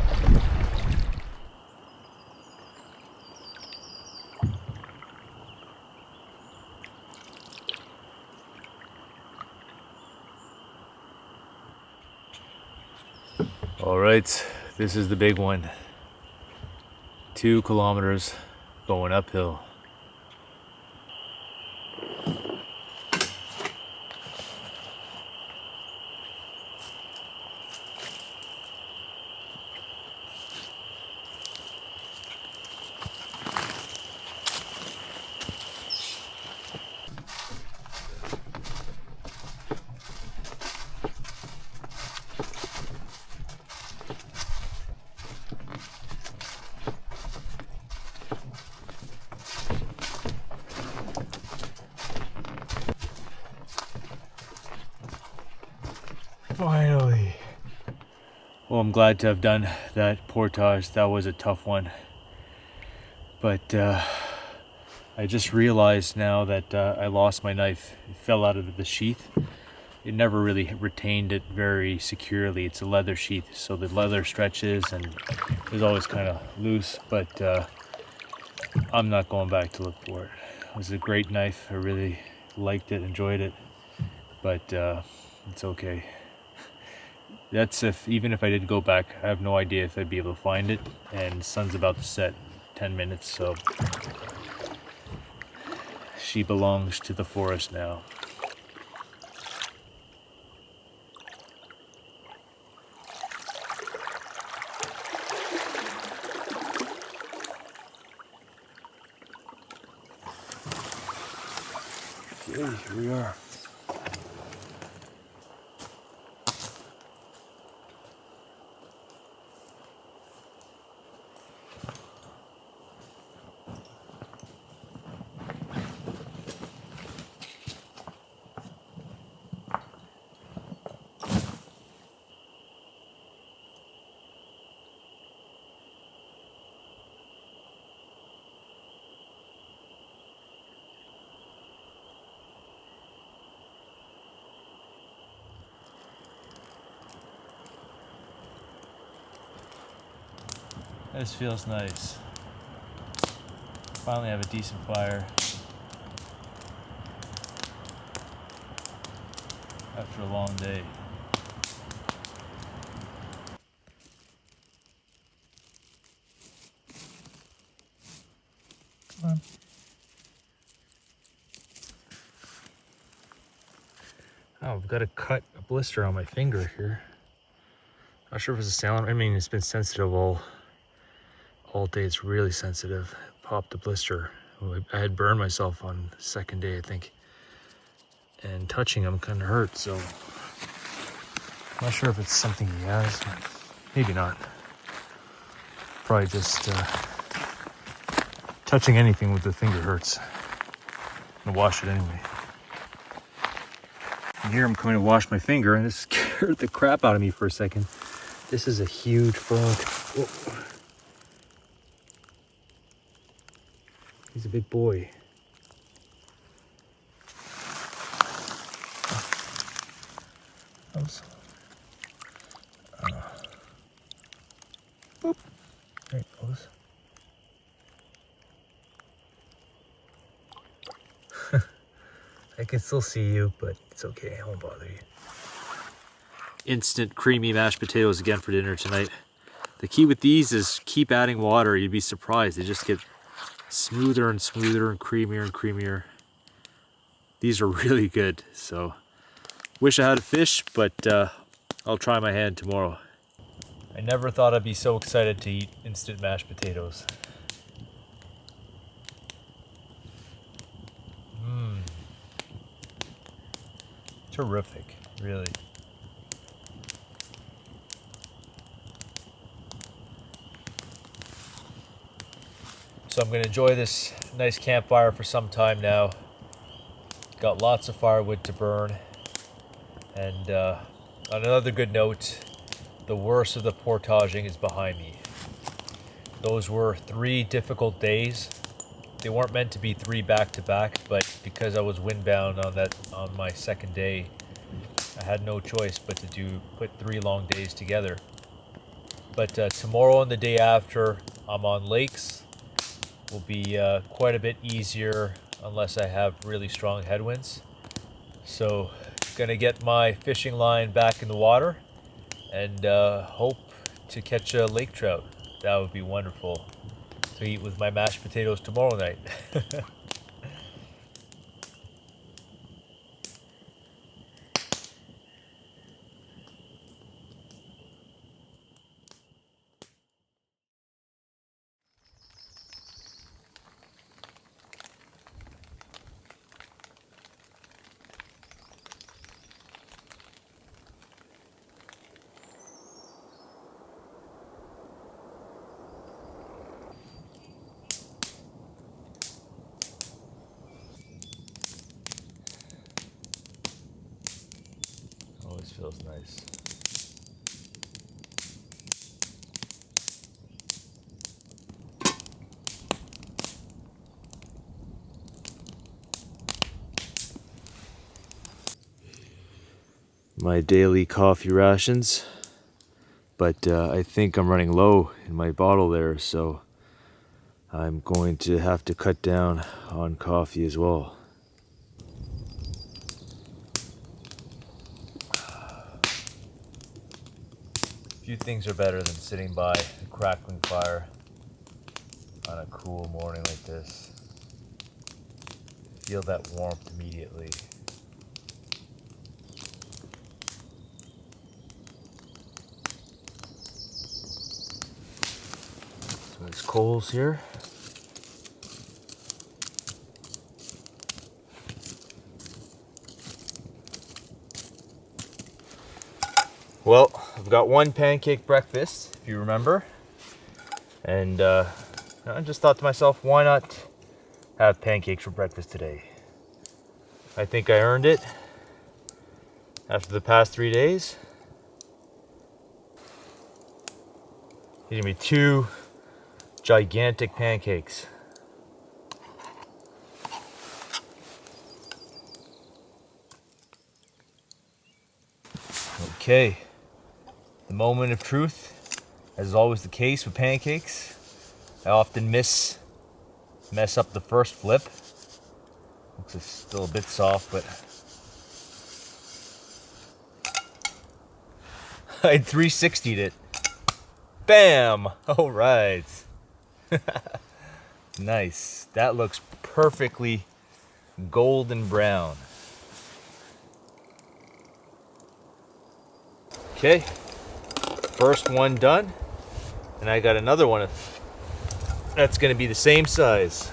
All right, this is the big one. 2 kilometers going uphill. Finally. Well, I'm glad to have done that portage. That was a tough one. But I just realized now that I lost my knife. It fell out of the sheath. It never really retained it very securely. It's a leather sheath, so the leather stretches and is always kind of loose, but I'm not going back to look for it. It was a great knife. I really liked it, enjoyed it, but it's okay. That's even if I did go back, I have no idea if I'd be able to find it, and the sun's about to set 10 minutes, so she belongs to the forest now. Okay, here we are. This feels nice. Finally have a decent fire after a long day. Oh, I've got a blister on my finger here. Not sure if it's a saline. I mean, it's been sensitive all day. It's really sensitive. Popped a blister. I had burned myself on the second day, I think. And touching them kind of hurt, so I'm not sure if it's something he has. Maybe not. Probably just touching anything with the finger hurts. I'm gonna wash it anyway. And here I'm coming to wash my finger, and this scared the crap out of me for a second. This is a huge frog. Whoa. He's a big boy. Oops. Boop. There he goes. I can still see you, but it's okay. I won't bother you. Instant creamy mashed potatoes again for dinner tonight. The key with these is keep adding water. You'd be surprised. They just get smoother and smoother and creamier. These are really good. So wish I had a fish, but I'll try my hand tomorrow. I never thought I'd be so excited to eat instant mashed potatoes. Terrific, really. So I'm going to enjoy this nice campfire for some time now. Got lots of firewood to burn. And on another good note, the worst of the portaging is behind me. Those were 3 difficult days. They weren't meant to be 3 back-to-back, but because I was windbound on my second day, I had no choice but to put 3 long days together. But tomorrow and the day after, I'm on lakes. Will be quite a bit easier unless I have really strong headwinds. So, gonna get my fishing line back in the water and hope to catch a lake trout. That would be wonderful to eat with my mashed potatoes tomorrow night. Always feels nice. My daily coffee rations, but I think I'm running low in my bottle there, so I'm going to have to cut down on coffee as well. Few things are better than sitting by a crackling fire on a cool morning like this. Feel that warmth immediately. So there's coals here. Well, I've got one pancake breakfast, if you remember. And I just thought to myself, why not have pancakes for breakfast today? I think I earned it after the past 3 days. These are gonna be 2 gigantic pancakes. Okay, the moment of truth. As is always the case with pancakes, I often mess up the first flip. Looks like it's still a bit soft, but I 360'd it. Bam! All right. Nice. That looks perfectly golden brown. Okay, first one done, and I got another one that's gonna be the same size.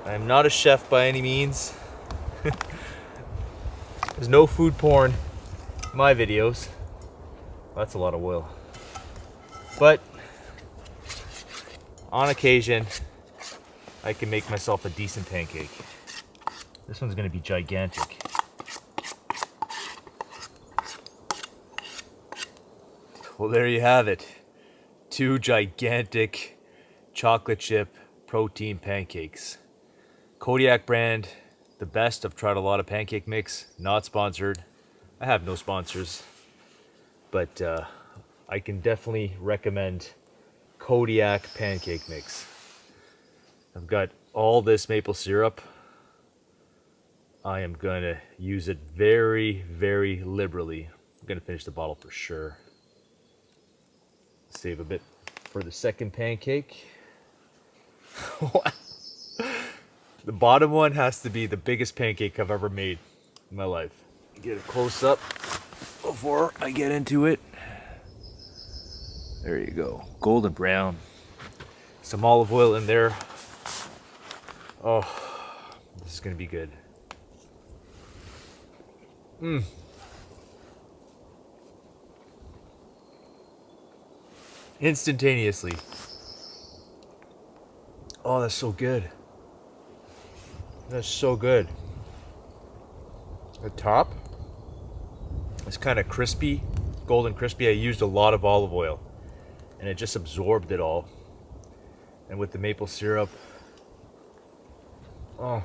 I'm not a chef by any means. There's no food porn in my videos. That's a lot of oil. But on occasion, I can make myself a decent pancake. This one's gonna be gigantic. Well, there you have it. 2 gigantic chocolate chip protein pancakes. Kodiak brand, the best. I've tried a lot of pancake mix, not sponsored. I have no sponsors, but I can definitely recommend Kodiak pancake mix. I've got all this maple syrup. I am gonna use it very, very liberally. I'm gonna finish the bottle for sure. Save a bit for the second pancake. The bottom one has to be the biggest pancake I've ever made in my life. Get a close up before I get into it. There you go, golden brown. Some olive oil in there. Oh, this is gonna be good. Instantaneously. Oh, that's so good. That's so good. The top is kind of crispy, golden crispy. I used a lot of olive oil and it just absorbed it all. And with the maple syrup, oh.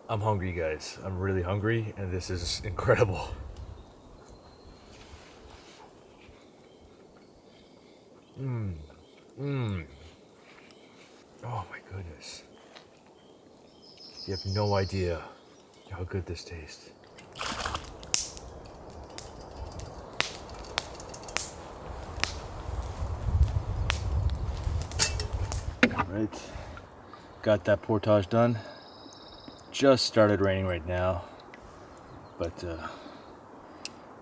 I'm hungry, guys. I'm really hungry, and this is incredible. Oh my goodness. You have no idea how good this tastes. All right, got that portage done. Just started raining right now, but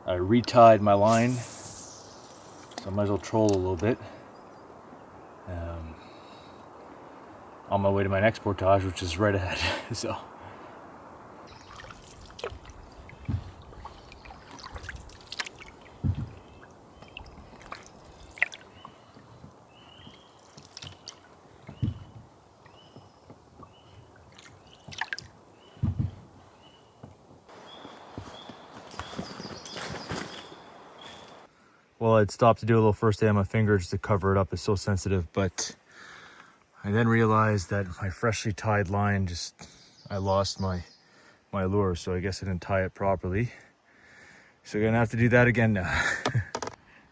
I retied my line, so I might as well troll a little bit. On my way to my next portage, which is right ahead. So. Well, I'd stopped to do a little first aid on my finger just to cover it up. It's so sensitive, but I then realized that my freshly tied line I lost my lure, so I guess I didn't tie it properly. So I'm gonna have to do that again now.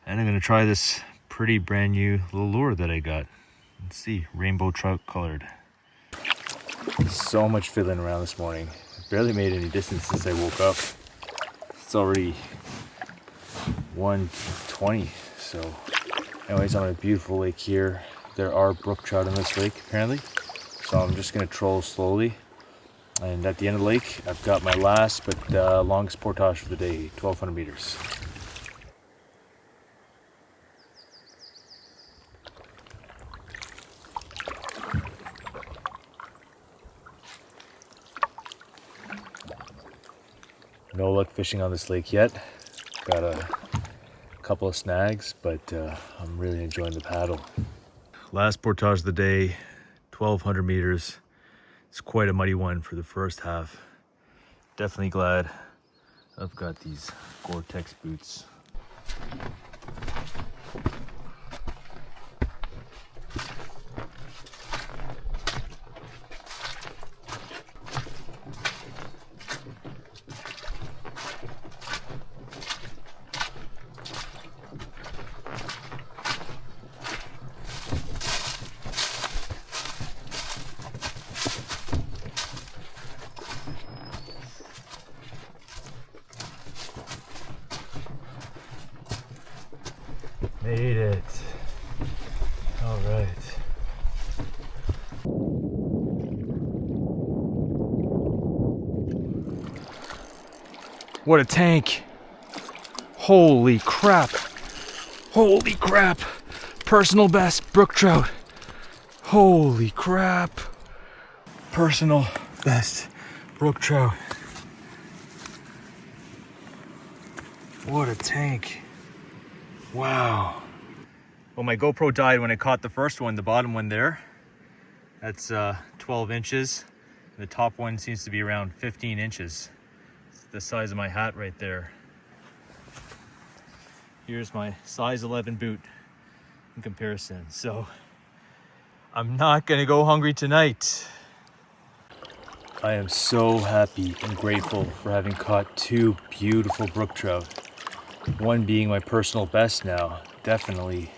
And I'm gonna try this pretty brand new little lure that I got. Let's see, rainbow trout colored. So much fiddling around this morning. I barely made any distance since I woke up. It's already 1:20, so anyways, I'm on a beautiful lake here. There are brook trout in this lake apparently, so I'm just gonna troll slowly, and at the end of the lake I've got my last but longest portage for the day, 1200 meters. No luck fishing on this lake yet. Got a couple of snags, but I'm really enjoying the paddle. Last portage of the day, 1200 meters. It's quite a muddy one for the first half. Definitely glad I've got these Gore-Tex boots. Made it. All right. What a tank. Holy crap. Holy crap. Personal best brook trout. Holy crap. Personal best brook trout. What a tank. Wow. Well, my GoPro died when I caught the first one, the bottom one there. That's 12 inches. The top one seems to be around 15 inches. It's the size of my hat right there. Here's my size 11 boot in comparison. So I'm not gonna go hungry tonight. I am so happy and grateful for having caught two beautiful brook trout. One being my personal best now, definitely.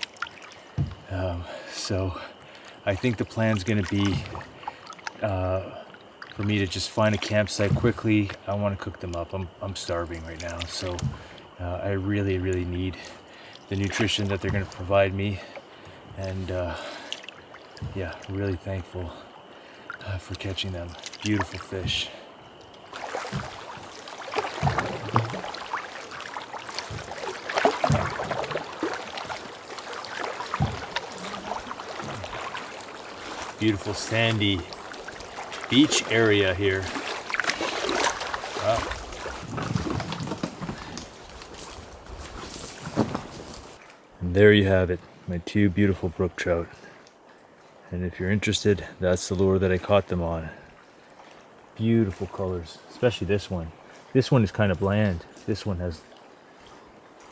So I think the plan's gonna be for me to just find a campsite quickly. I want to cook them up. I'm starving right now, so I really need the nutrition that they're going to provide me, and yeah, really thankful for catching them. Beautiful fish. Beautiful sandy beach area here. Wow. And there you have it, my two beautiful brook trout. And if you're interested, that's the lure that I caught them on. Beautiful colors, especially this one. This one is kind of bland. This one has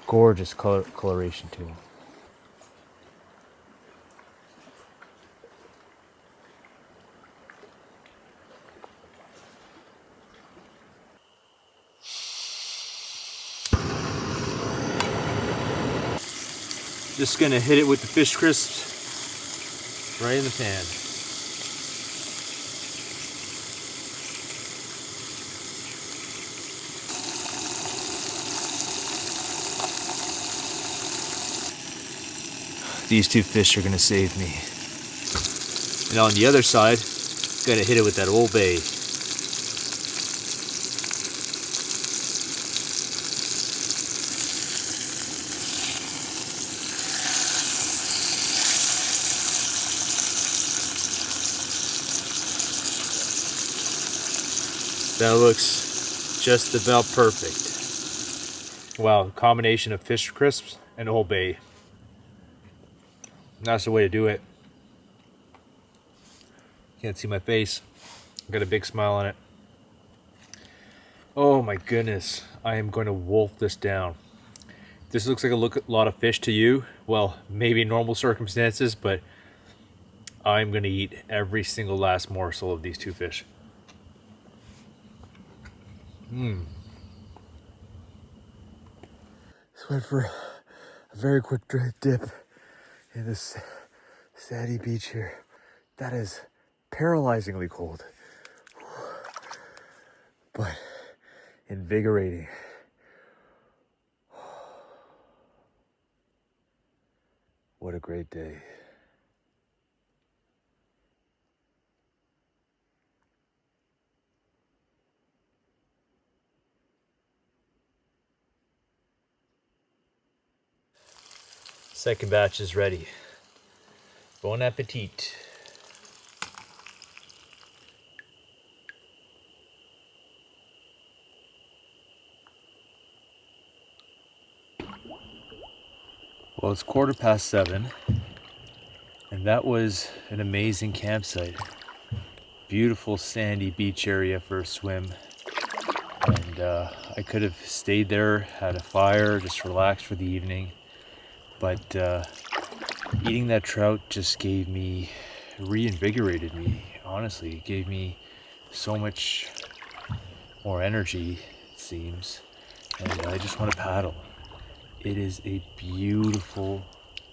gorgeous coloration to them. Just gonna hit it with the fish crisps right in the pan. These two fish are gonna save me. And on the other side, gonna hit it with that Old Bay. That looks just about perfect. Wow, combination of fish crisps and Old Bay. That's the way to do it. Can't see my face. Got a big smile on it. Oh my goodness. I am going to wolf this down. This looks like a lot of fish to you. Well, maybe in normal circumstances, but I'm going to eat every single last morsel of these two fish. Just went for a very quick dip in this sandy beach here. That is paralyzingly cold, but invigorating. What a great day. Second batch is ready. Bon appetit. Well, it's 7:15, and that was an amazing campsite. Beautiful sandy beach area for a swim. And I could have stayed there, had a fire, just relaxed for the evening. But eating that trout just reinvigorated me, honestly. It gave me so much more energy, it seems. And I just want to paddle. It is a beautiful,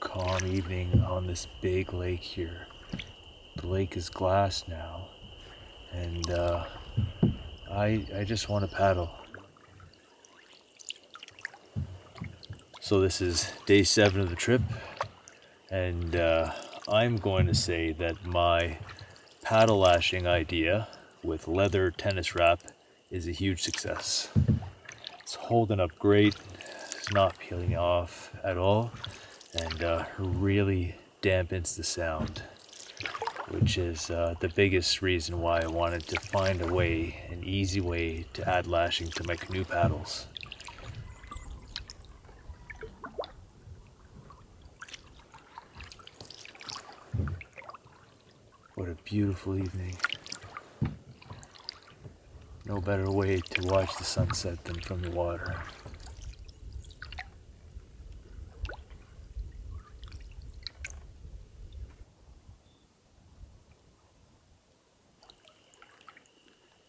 calm evening on this big lake here. The lake is glass now, and I just want to paddle. So this is day 7 of the trip, and I'm going to say that my paddle lashing idea with leather tennis wrap is a huge success. It's holding up great. It's not peeling off at all, and really dampens the sound, which is the biggest reason why I wanted to find a way, an easy way to add lashing to my canoe paddles. What a beautiful evening. No better way to watch the sunset than from the water.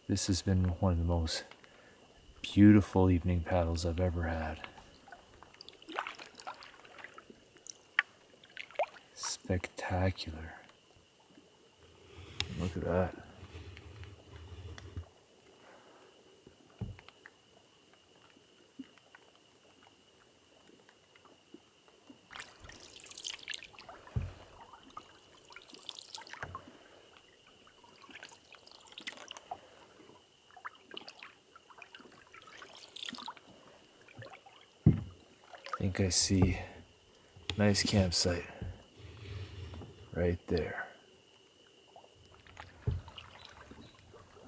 This has been one of the most beautiful evening paddles I've ever had. Spectacular. Look at that. I think I see a nice campsite right there.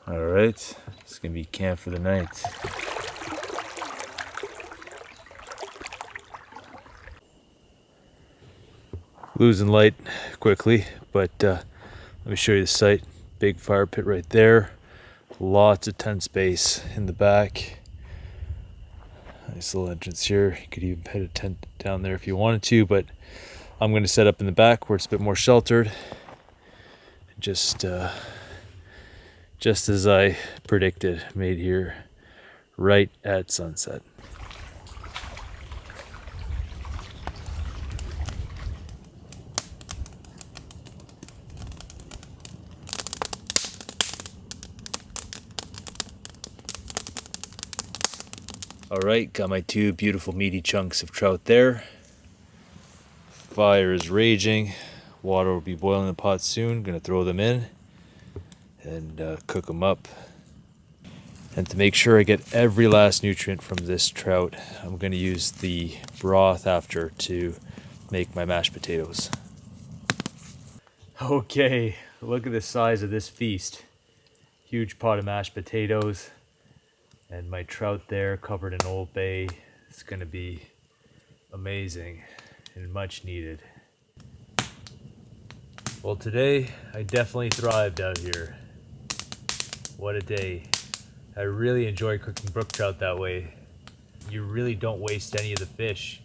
All right, it's gonna be camp for the night. Losing light quickly, but let me show you the site. Big fire pit right there. Lots of tent space in the back. Nice little entrance here. You could even put a tent down there if you wanted to, but I'm going to set up in the back where it's a bit more sheltered. Just as I predicted, made here right at sunset. All right, got my two beautiful meaty chunks of trout there. Fire is raging. Water will be boiling in the pot soon. Gonna throw them in and cook them up. And to make sure I get every last nutrient from this trout, I'm gonna use the broth after to make my mashed potatoes. Okay, look at the size of this feast. Huge pot of mashed potatoes. And my trout there covered in Old Bay. It's gonna be amazing and much needed. Well, today I definitely thrived out here. What a day. I really enjoy cooking brook trout that way. You really don't waste any of the fish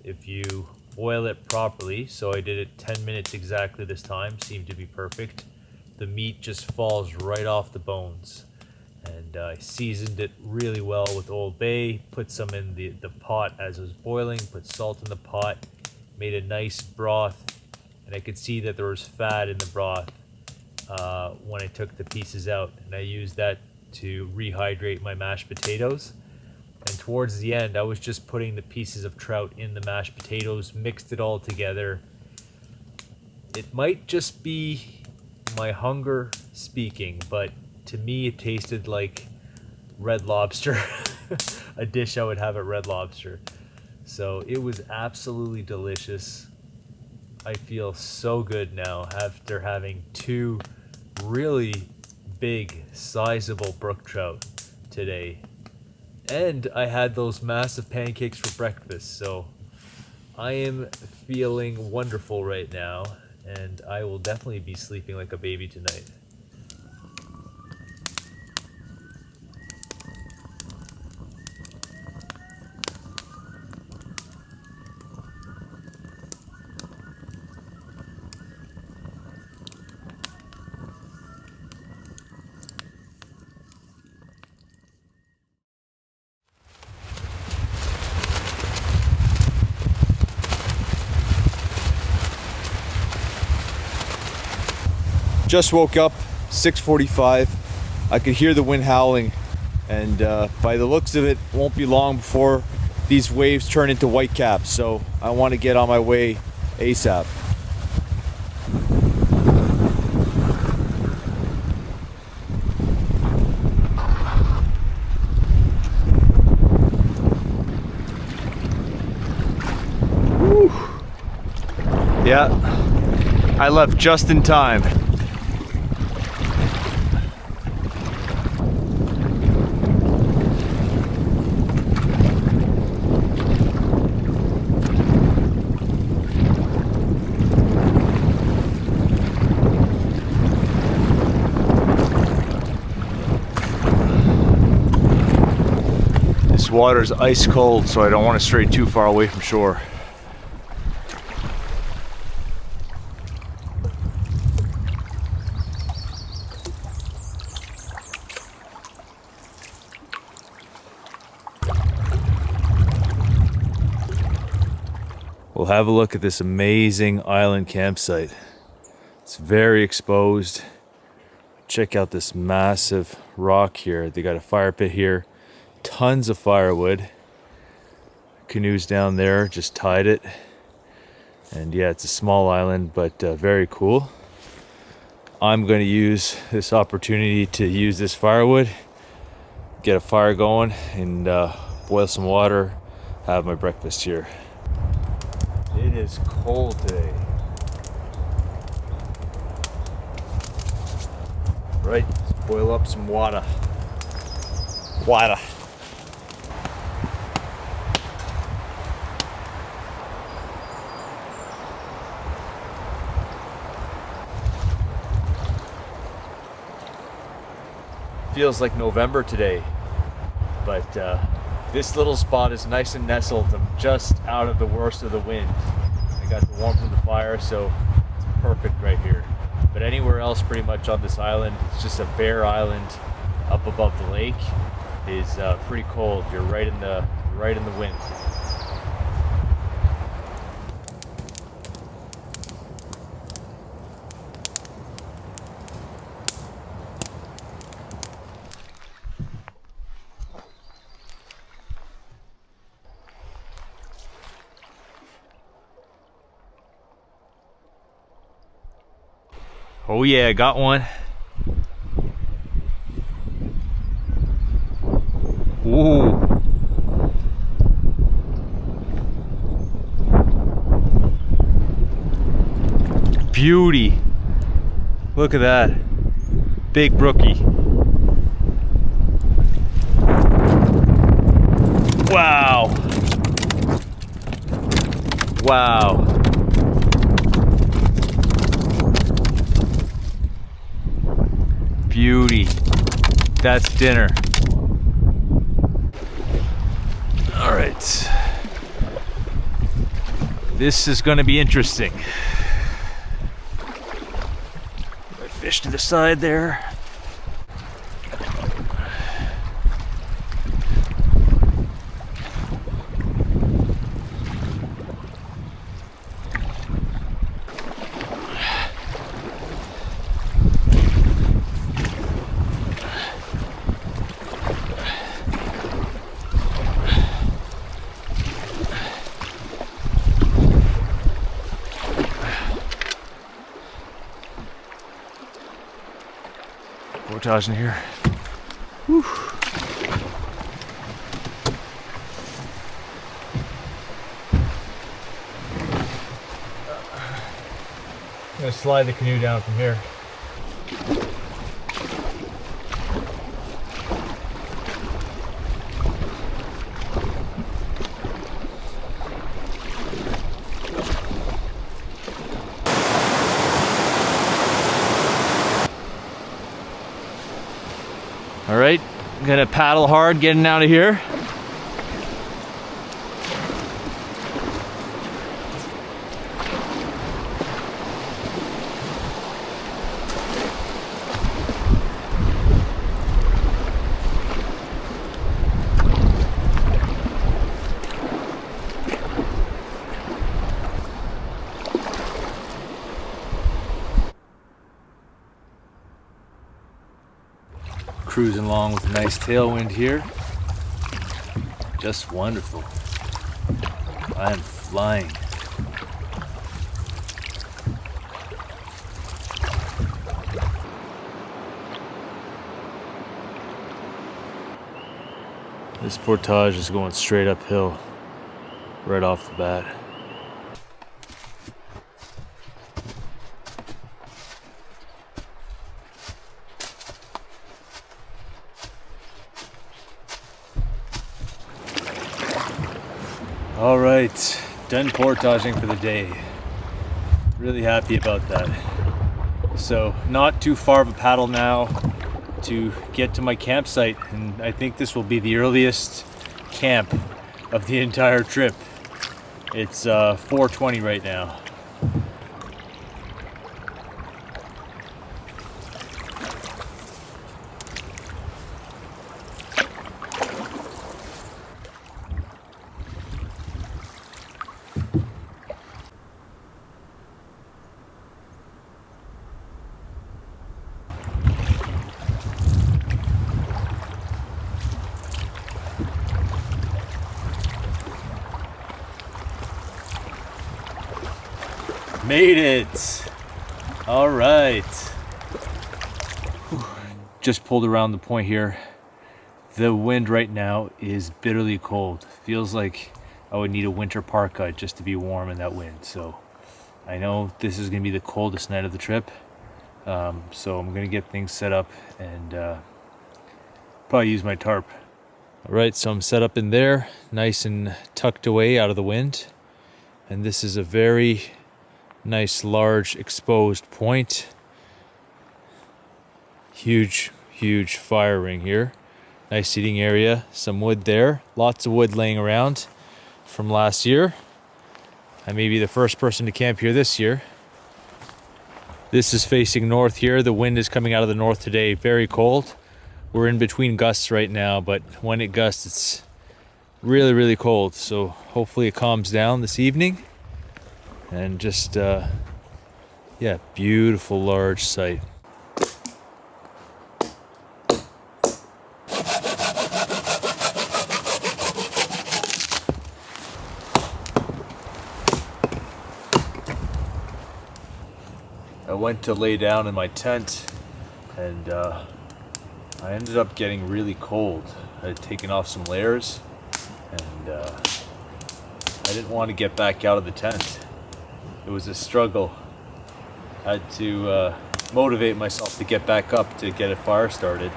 if you boil it properly. So I did it 10 minutes exactly this time, seemed to be perfect. The meat just falls right off the bones. And I seasoned it really well with Old Bay, put some in the pot as it was boiling, put salt in the pot, made a nice broth, and I could see that there was fat in the broth when I took the pieces out, and I used that to rehydrate my mashed potatoes. And towards the end, I was just putting the pieces of trout in the mashed potatoes, mixed it all together. It might just be my hunger speaking, but to me, it tasted like Red Lobster, a dish I would have at Red Lobster. So it was absolutely delicious. I feel so good now after having two really big, sizable brook trout today. And I had those massive pancakes for breakfast. So I am feeling wonderful right now, and I will definitely be sleeping like a baby tonight. Just woke up, 6:45. I could hear the wind howling, and by the looks of it, won't be long before these waves turn into whitecaps. So I want to get on my way ASAP. Yeah, I left just in time. This water's ice cold, so I don't want to stray too far away from shore. We'll have a look at this amazing island campsite. It's very exposed. Check out this massive rock here. They got a fire pit here. Tons of firewood. Canoes down there, just tied it. And yeah, it's a small island, but very cool. I'm going to use this opportunity to use this firewood, get a fire going, and boil some water, have my breakfast here. It is cold today. Right, let's boil up some water. Water. Feels like November today, but this little spot is nice and nestled. I'm just out of the worst of the wind. I got the warmth of the fire, so it's perfect right here. But anywhere else pretty much on this island, it's just a bare island up above the lake, is pretty cold. You're right in the wind. Oh yeah, got one. Ooh. Beauty. Look at that. Big brookie. Wow. Wow. Beauty. That's dinner. All right. This is going to be interesting. Fish to the side there. Portage in here. Whew. I'm gonna slide the canoe down from here. All right, I'm gonna paddle hard getting out of here. Cruising along with a nice tailwind here. Just wonderful. I am flying. This portage is going straight uphill right off the bat. All right, done portaging for the day. Really happy about that. So not too far of a paddle now to get to my campsite, and I think this will be the earliest camp of the entire trip. It's 4:20 right now. Made it! All right. Just pulled around the point here. The wind right now is bitterly cold. Feels like I would need a winter parka just to be warm in that wind. So I know this is gonna be the coldest night of the trip. So I'm gonna get things set up and probably use my tarp. All right, so I'm set up in there, nice and tucked away out of the wind. And this is a very nice, large, exposed point. Huge fire ring here. Nice seating area, some wood there. Lots of wood laying around from last year. I may be the first person to camp here this year. This is facing north here. The wind is coming out of the north today, very cold. We're in between gusts right now, but when it gusts, it's really cold. So hopefully it calms down this evening. And just, yeah, beautiful large site. I went to lay down in my tent and I ended up getting really cold. I had taken off some layers and I didn't want to get back out of the tent. It was a struggle. I had to motivate myself to get back up to get a fire started.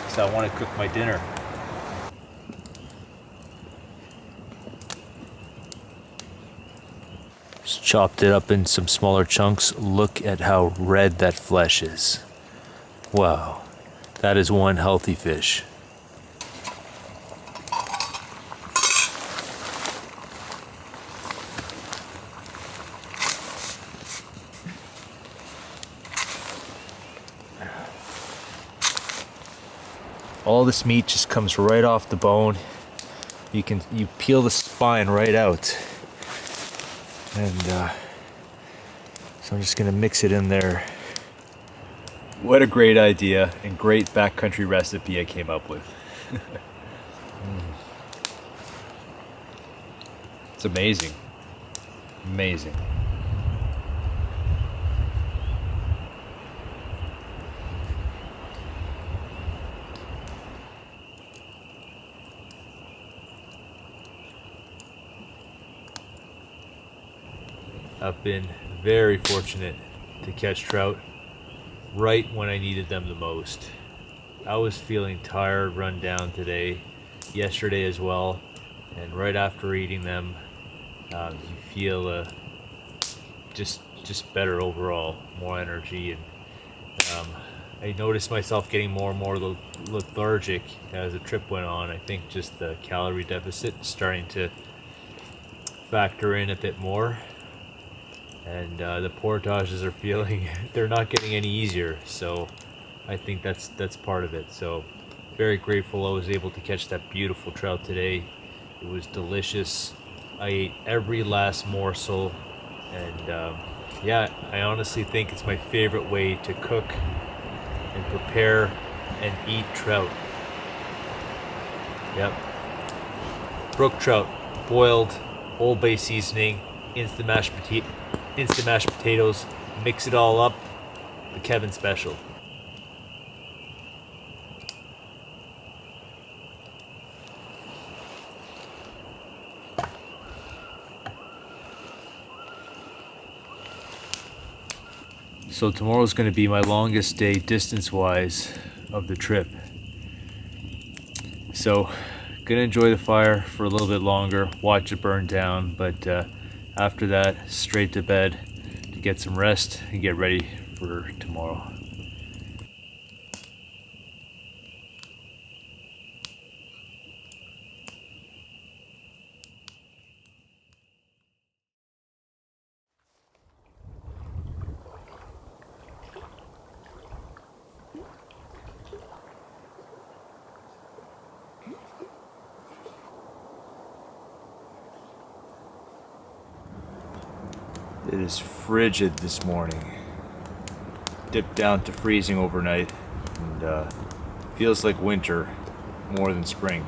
So I want to cook my dinner. Just chopped it up in some smaller chunks. Look at how red that flesh is. Wow, that is one healthy fish. All this meat just comes right off the bone. You peel the spine right out. And so I'm just gonna mix it in there. What a great idea and great backcountry recipe I came up with. It's amazing. Amazing. I've been very fortunate to catch trout right when I needed them the most. I was feeling tired, run down today, yesterday as well, and right after eating them, you feel just better overall, more energy, and I noticed myself getting more and more lethargic as the trip went on. I think just the calorie deficit starting to factor in a bit more. And the portages are feeling, they're not getting any easier, so I think that's part of it. So very grateful I was able to catch that beautiful trout today. It was delicious. I ate every last morsel, and yeah, I honestly think it's my favorite way to cook and prepare and eat trout. Yep. Brook trout, boiled, Old Bay seasoning, instant mashed potatoes, mix it all up, the Kevin special. So tomorrow's going to be my longest day distance-wise of the trip. So Gonna enjoy the fire for a little bit longer, watch it burn down, but after that, straight to bed to get some rest and get ready for tomorrow. It is frigid this morning. Dipped down to freezing overnight, and feels like winter more than spring.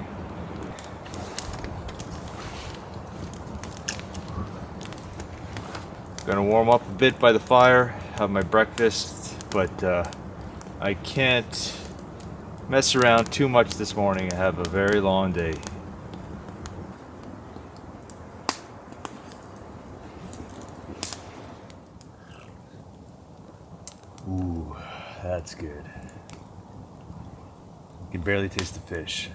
Gonna warm up a bit by the fire, have my breakfast, but I can't mess around too much this morning. I have a very long day. Ooh, that's good. You can barely taste the fish.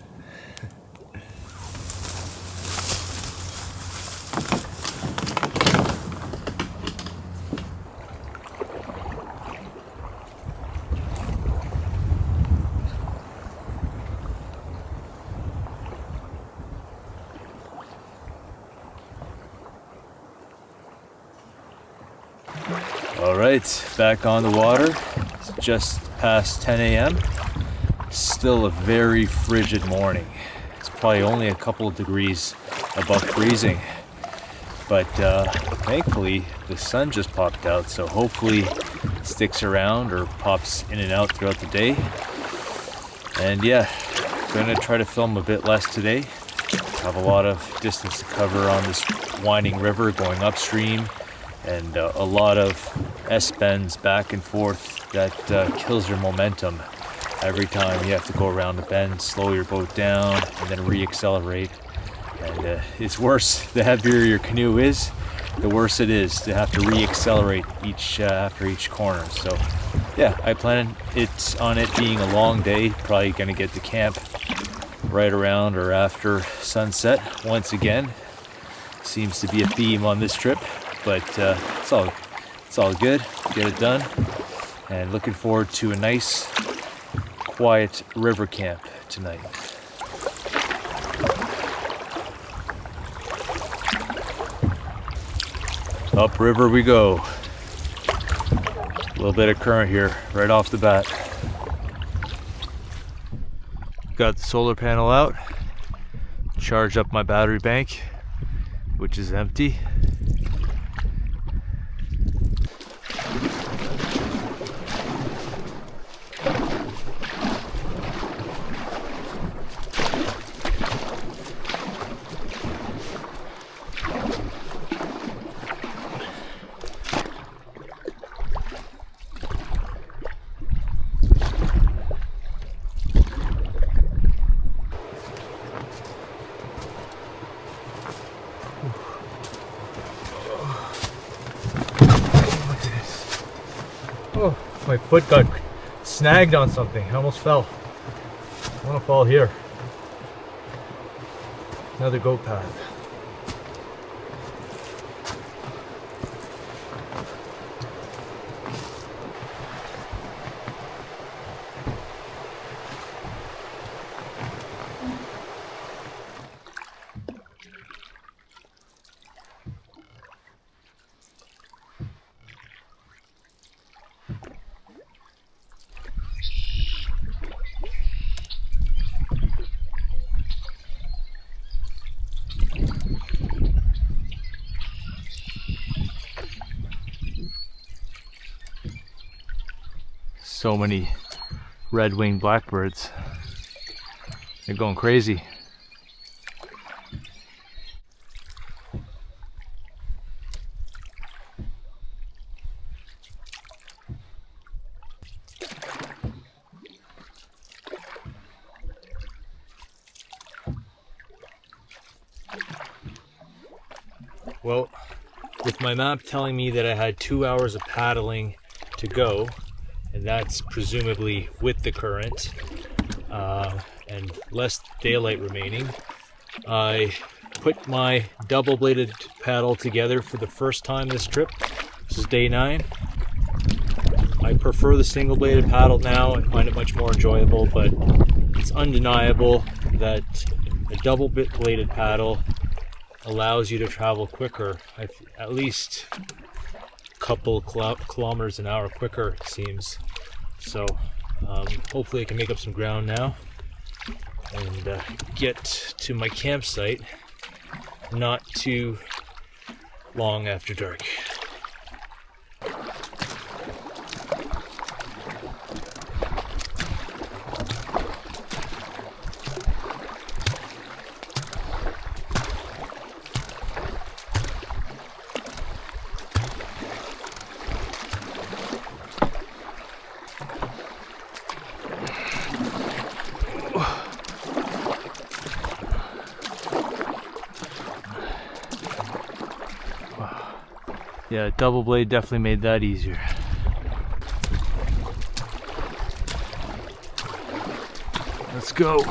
All right, back on the water. It's just past 10 a.m. Still a very frigid morning. It's probably only a couple of degrees above freezing. But thankfully, the sun just popped out, so hopefully it sticks around or pops in and out throughout the day. And yeah, gonna try to film a bit less today. Have a lot of distance to cover on this winding river going upstream, and a lot of S-bends back and forth that kills your momentum. Every time you have to go around the bend, slow your boat down, and then re-accelerate. And it's worse. The heavier your canoe is, the worse it is to have to re-accelerate after each corner. So yeah, I plan on it being a long day. Probably gonna get to camp right around or after sunset once again. Seems to be a theme on this trip, but it's all good. Get it done, and looking forward to a nice, quiet river camp tonight. Upriver we go. A little bit of current here right off the bat. Got the solar panel out. Charged up my battery bank, which is empty. Oh, my foot got snagged on something. I almost fell. I want to fall here. Another goat path. So many red-winged blackbirds. They're going crazy. Well, with my map telling me that I had 2 hours of paddling to go, and that's presumably with the current, and less daylight remaining, I put my double-bladed paddle together for the first time this trip. This is day 9. I prefer the single-bladed paddle now. I find it much more enjoyable, but it's undeniable that a double-bladed paddle allows you to travel quicker, at least a couple kilometers an hour quicker, it seems. So hopefully I can make up some ground now and get to my campsite not too long after dark. Yeah, double blade definitely made that easier. Let's go.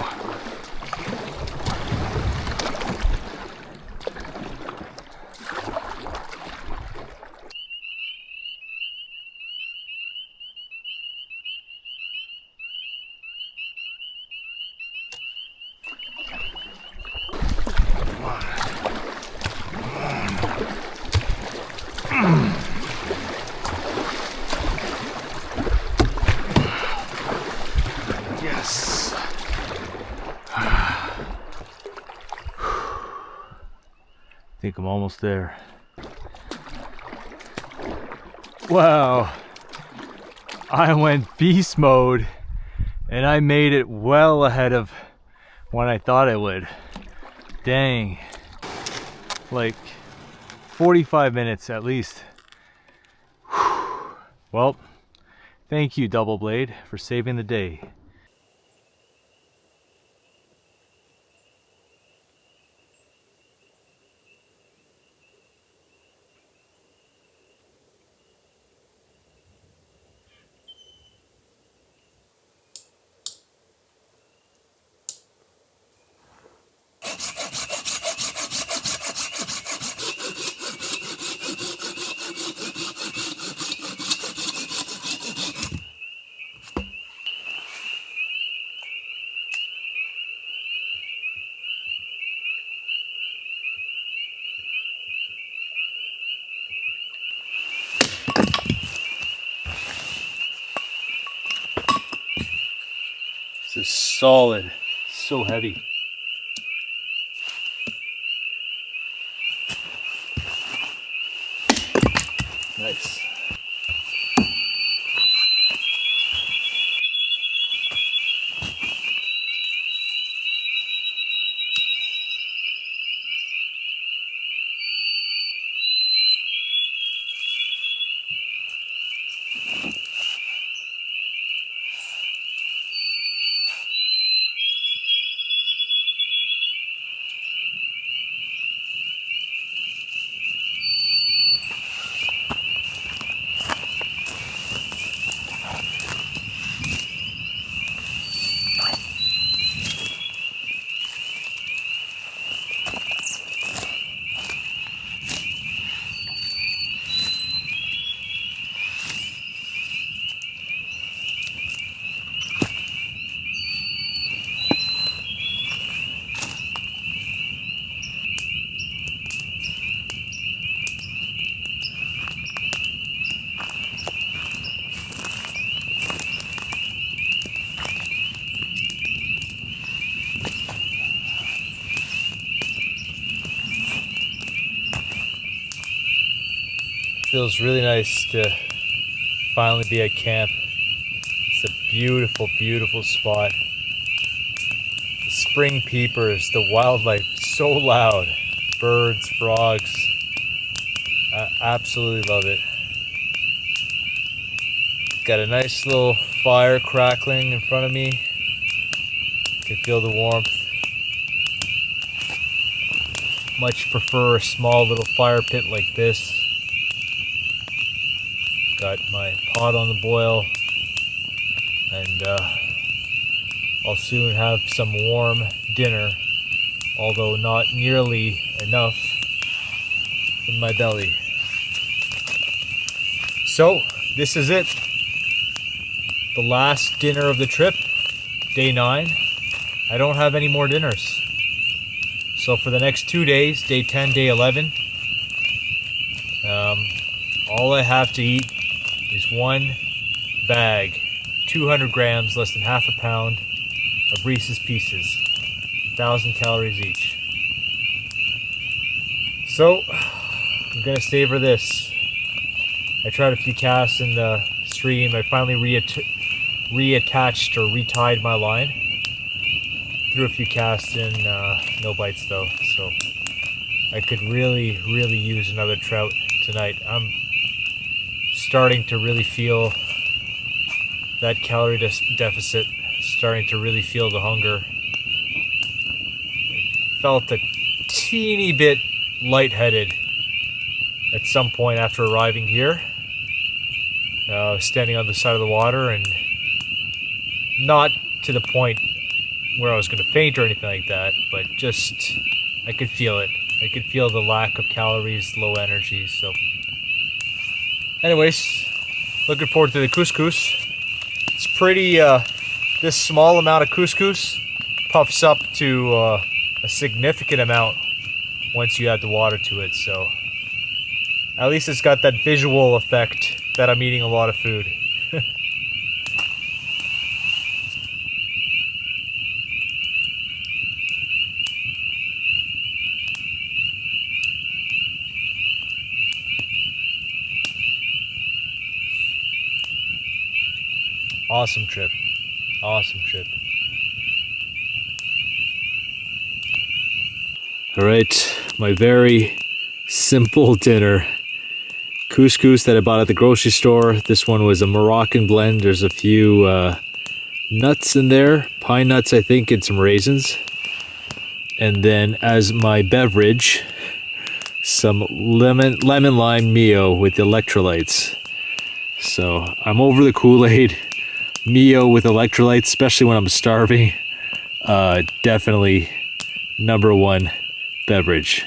Yes. I think I'm almost there. Wow. I went beast mode and I made it well ahead of when I thought I would. Dang. Like 45 minutes at least. Well, thank you, Double Blade, for saving the day. This is solid, so heavy. Nice. Feels really nice to finally be at camp. It's a beautiful, beautiful spot. The spring peepers, the wildlife, so loud. Birds, frogs. I absolutely love it. Got a nice little fire crackling in front of me. Can feel the warmth. Much prefer a small little fire pit like this. Got my pot on the boil, and I'll soon have some warm dinner although not nearly enough in my belly. So this is it. The last dinner of the trip, day 9. I don't have any more dinners. So for the next 2 days, day 10, day 11, all I have to eat is one bag, 200 grams, less than half a pound of Reese's Pieces, 1,000 calories each. So I'm gonna savor this. I tried a few casts in the stream. I finally reattached or retied my line. Threw a few casts in, no bites though, so I could really use another trout tonight. I'm starting to really feel that calorie deficit, starting to really feel the hunger. Felt a teeny bit lightheaded at some point after arriving here. Standing on the side of the water, and not to the point where I was going to faint or anything like that, but just, I could feel it. I could feel the lack of calories, low energy, so. Anyways, looking forward to the couscous. It's pretty, this small amount of couscous puffs up to a significant amount once you add the water to it, so. At least it's got that visual effect that I'm eating a lot of food. Awesome trip. Awesome trip. All right, my very simple dinner. Couscous that I bought at the grocery store. This one was a Moroccan blend. There's a few nuts in there, pine nuts I think, and some raisins. And then as my beverage, some lemon lime Mio with electrolytes. So I'm over the Kool-Aid. Mio with electrolytes, especially when I'm starving. Definitely #1 beverage.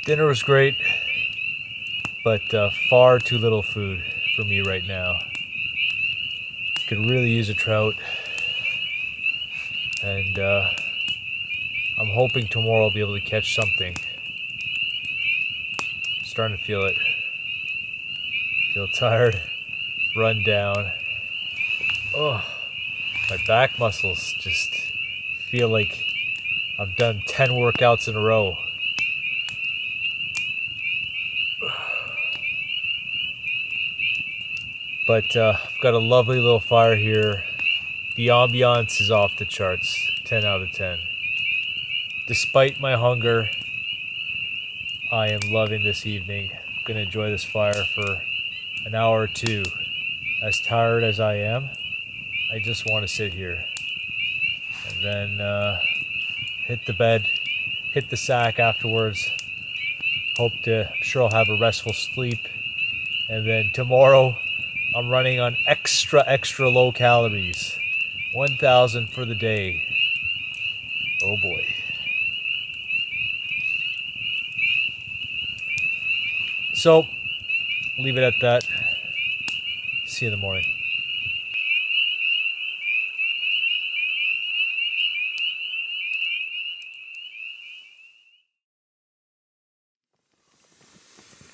Dinner was great, but far too little food for me right now. Could really use a trout, and I'm hoping tomorrow I'll be able to catch something. Starting to feel it. Feel tired, run down. Oh, my back muscles just feel like I've done 10 workouts in a row. But I've got a lovely little fire here. The ambiance is off the charts. 10 out of 10. Despite my hunger, I am loving this evening. I'm going to enjoy this fire for an hour or two. As tired as I am, I just want to sit here. And then hit the bed, hit the sack afterwards. I'm sure I'll have a restful sleep. And then tomorrow, I'm running on extra low calories. 1,000 for the day. Oh boy. So, leave it at that. See you in the morning.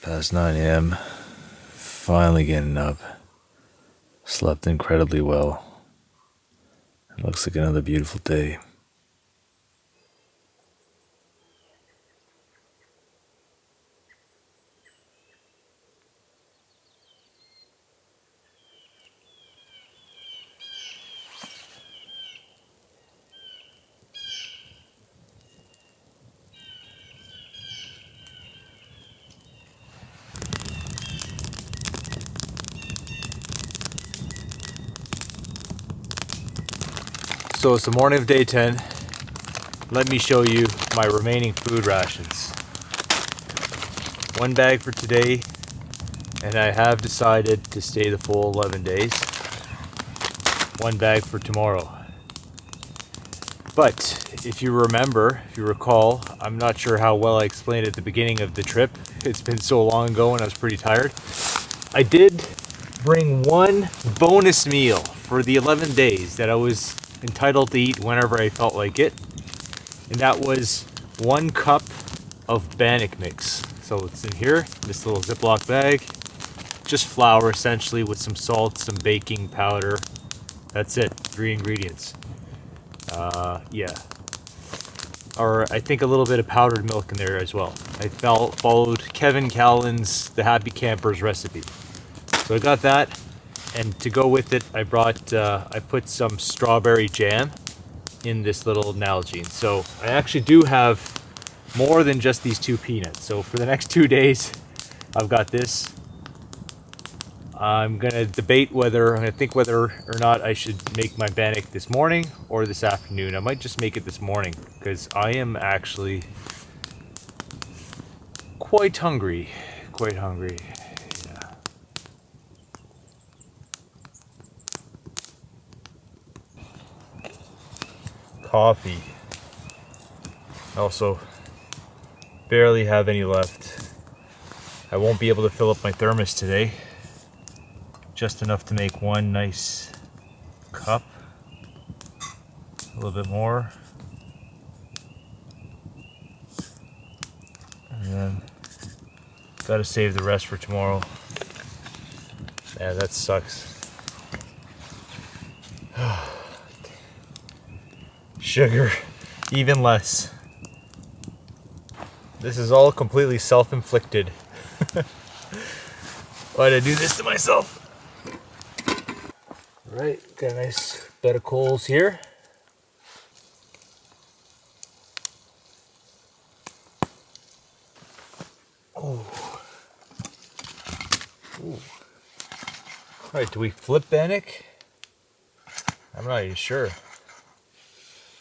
Past 9 a.m. Finally getting up. Slept incredibly well. It looks like another beautiful day. So it's the morning of day 10. Let me show you my remaining food rations. One bag for today, and I have decided to stay the full 11 days. One bag for tomorrow. But if you recall, I'm not sure how well I explained at the beginning of the trip. It's been so long ago and I was pretty tired. I did bring one bonus meal for the 11 days that I was entitled to eat whenever I felt like it. And that was 1 cup of bannock mix. So it's in here, this little Ziploc bag. Just flour essentially with some salt, some baking powder. That's it, 3 ingredients. Yeah. Or I think a little bit of powdered milk in there as well. I followed Kevin Callan's The Happy Campers recipe. So I got that, and to go with it, I put some strawberry jam in this little Nalgene. So I actually do have more than just these 2 peanuts. So for the next 2 days, I've got this. I'm gonna think whether or not I should make my bannock this morning or this afternoon. I might just make it this morning because I am actually quite hungry. Yeah. Coffee. Also, barely have any left. I won't be able to fill up my thermos today. Just enough to make one nice cup. A little bit more. And then gotta save the rest for tomorrow. Yeah, that sucks. Sugar, even less. This is all completely self-inflicted. Why'd I do this to myself? Right, got a nice bed of coals here. Oh. Ooh. Alright, do we flip bannock? I'm not even sure.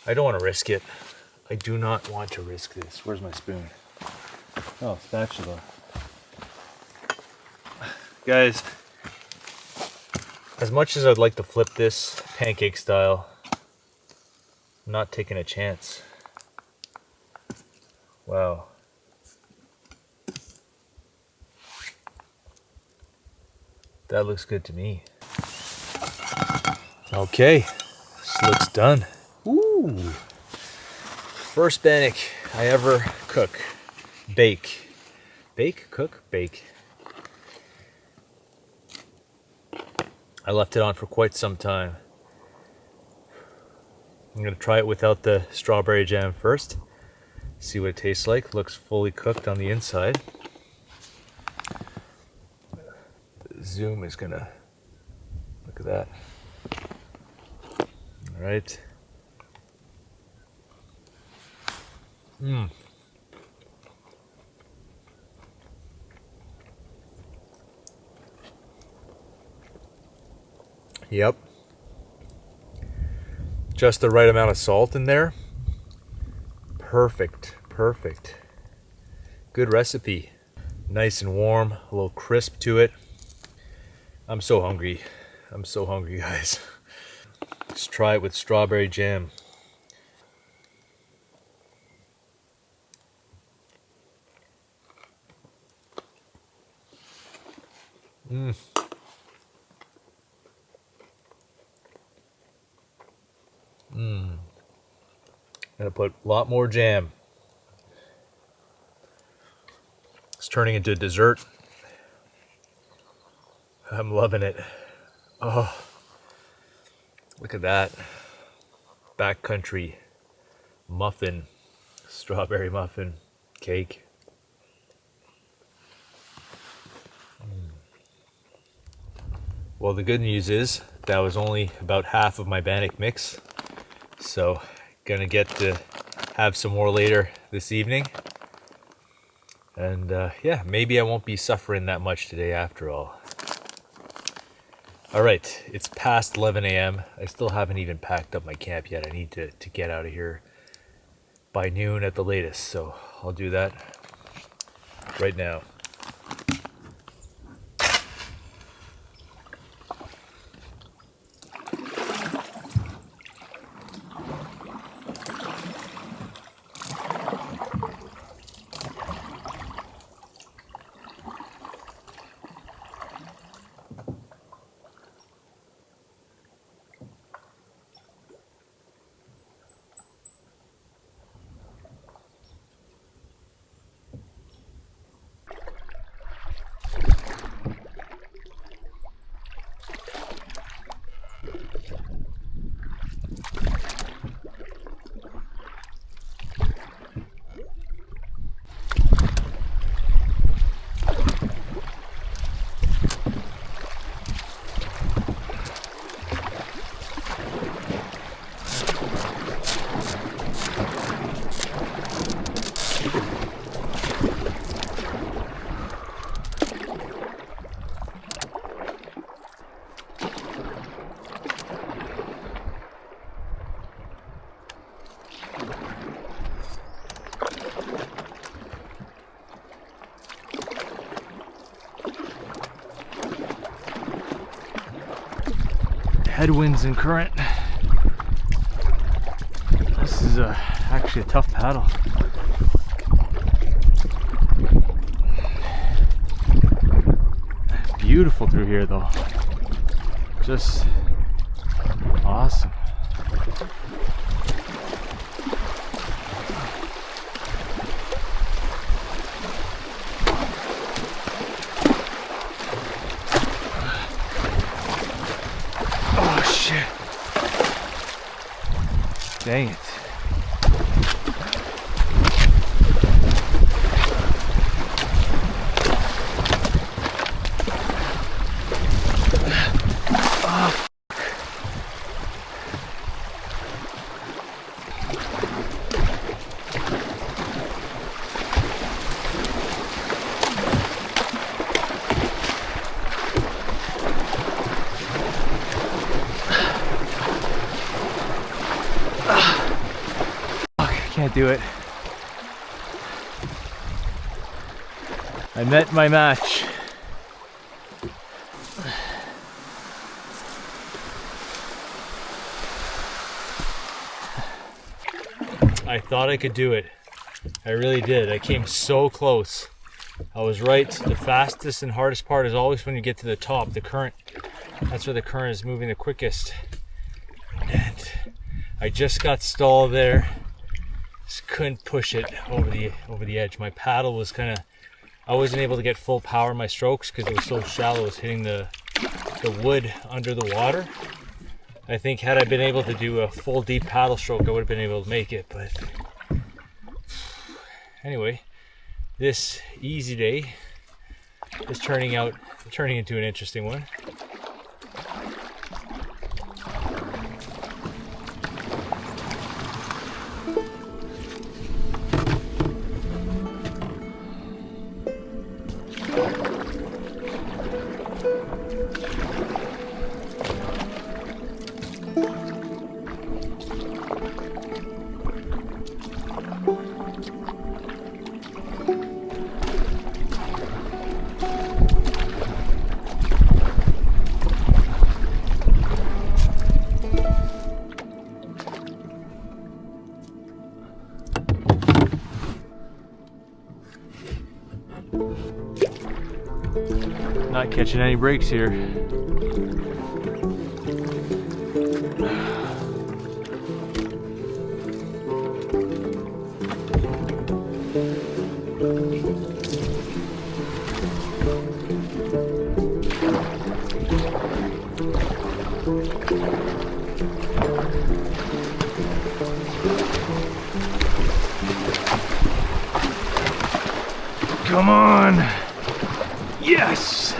I don't want to risk it. I do not want to risk this. Where's my spoon? Oh, spatula. Guys, as much as I'd like to flip this pancake style, I'm not taking a chance. Wow. That looks good to me. Okay, this looks done. Ooh. First bannock I ever cook. Bake. Bake? Cook? Bake. I left it on for quite some time. I'm gonna try it without the strawberry jam first. See what it tastes like. Looks fully cooked on the inside. The zoom is gonna look at that. All right. Yep. Just the right amount of salt in there. Perfect. Good recipe. Nice and warm, a little crisp to it. I'm so hungry, guys. Let's try it with strawberry jam. Gonna put a lot more jam. It's turning into a dessert. I'm loving it. Oh, look at that. Backcountry muffin, strawberry muffin cake. Well, the good news is that was only about half of my bannock mix. So, gonna get to have some more later this evening. And yeah, maybe I won't be suffering that much today after all. All right, it's past 11 a.m. I still haven't even packed up my camp yet. I need to get out of here by noon at the latest, so I'll do that right now. Headwinds and current. This is actually a tough paddle. Beautiful through here though. Just awesome. Dang it. Can't do it. I met my match. I thought I could do it. I really did. I came so close. I was right. The fastest and hardest part is always when you get to the top, the current. That's where the current is moving the quickest. And I just got stalled there. Just couldn't push it over the edge. My paddle was I wasn't able to get full power in my strokes because it was so shallow. It was hitting the wood under the water. I think had I been able to do a full deep paddle stroke, I would have been able to make it. But anyway, this easy day is turning into an interesting one. Not catching any breaks here. Come on! Yes!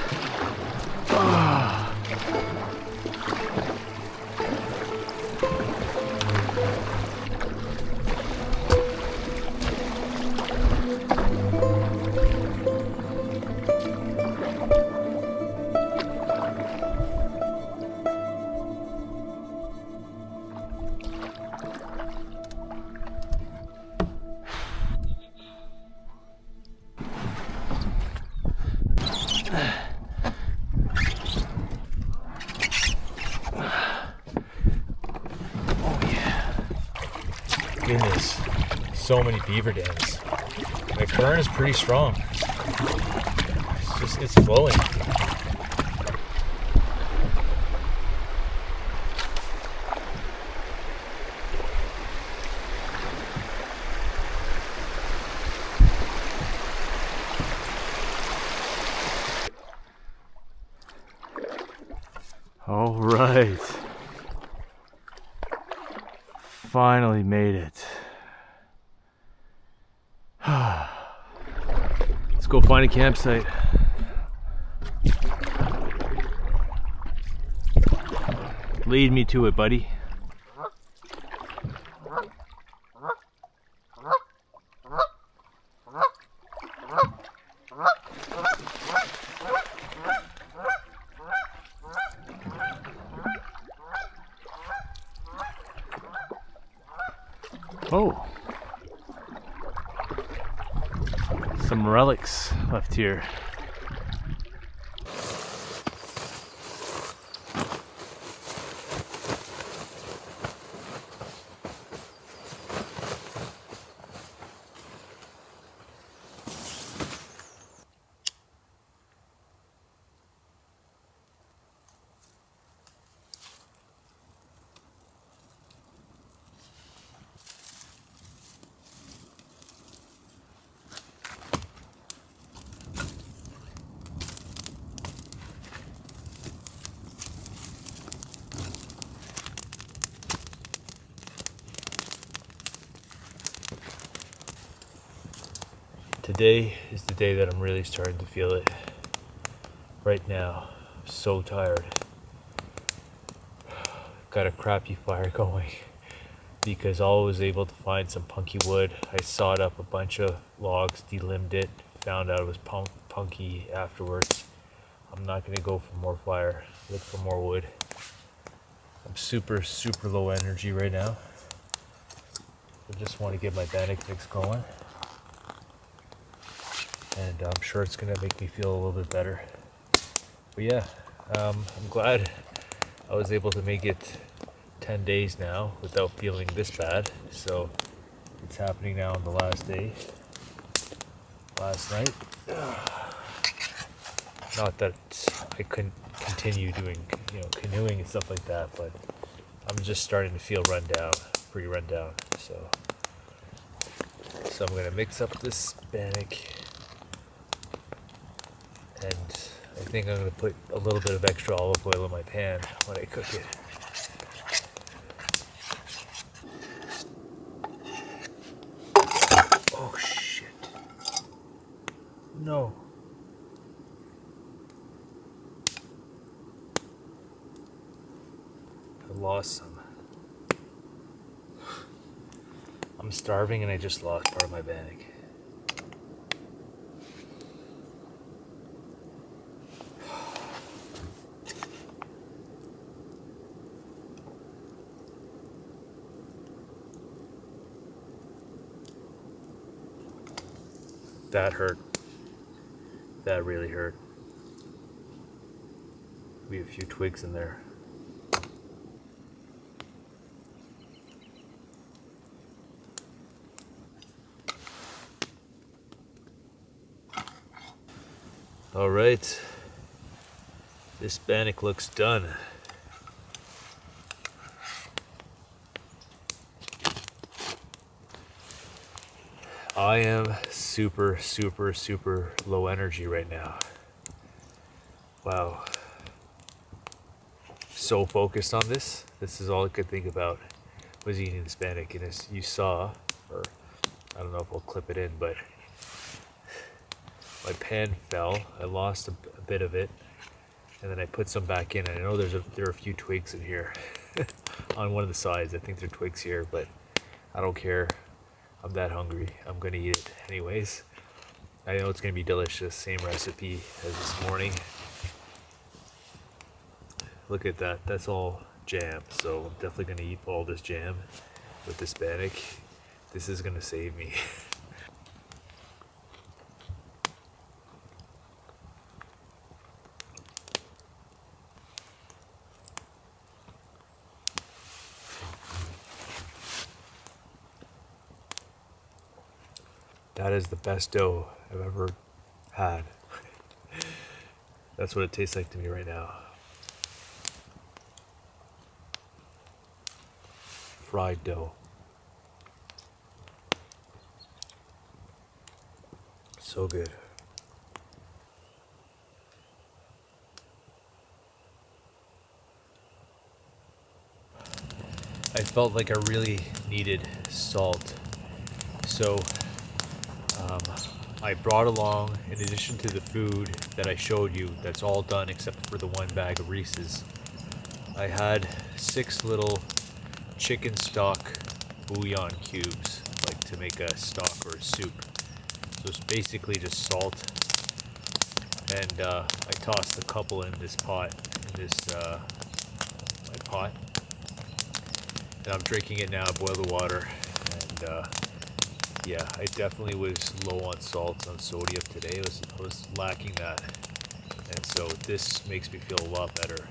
goodness, so many beaver dams. The current is pretty strong. It's flowing. All right. Finally made it. Let's go find a campsite. Lead me to it, buddy. Oh, some relics left here. Today is the day that I'm really starting to feel it. Right now, I'm so tired. Got a crappy fire going because all I was able to find some punky wood. I sawed up a bunch of logs, delimbed it, found out it was punky afterwards. I'm not going to go for more fire, look for more wood. I'm super low energy right now. I just want to get my bannock fix going. And I'm sure it's going to make me feel a little bit better. But yeah, I'm glad I was able to make it 10 days now without feeling this bad. So it's happening now on the last day. Last night. Not that I couldn't continue doing, canoeing and stuff like that, but I'm just starting to feel pretty run down. So I'm going to mix up this bannock. And I think I'm going to put a little bit of extra olive oil in my pan when I cook it. Oh shit. No. I lost some. I'm starving and I just lost part of my bannock. That hurt. That really hurt. We have a few twigs in there. All right. This bannock looks done. I am super low energy right now. Wow. So focused on this. This is all I could think about was eating this bannock. And as you saw, or I don't know if I'll clip it in, but my pan fell. I lost a bit of it. And then I put some back in. And I know there are a few twigs in here on one of the sides. I think there are twigs here, but I don't care. I'm that hungry. I'm going to eat it anyways. I know it's going to be delicious. Same recipe as this morning. Look at that. That's all jam. So I'm definitely going to eat all this jam with this bannock. This is going to save me. That is the best dough I've ever had. That's what it tastes like to me right now. Fried dough. So good. I felt like I really needed salt. So I brought along, in addition to the food that I showed you, that's all done except for the one bag of Reese's, I had 6 little chicken stock bouillon cubes, like to make a stock or a soup. So it's basically just salt. And I tossed a couple in this pot, my pot. And I'm drinking it now, boil the water. And yeah, I definitely was low on salt, on sodium today. I was lacking that. And so this makes me feel a lot better.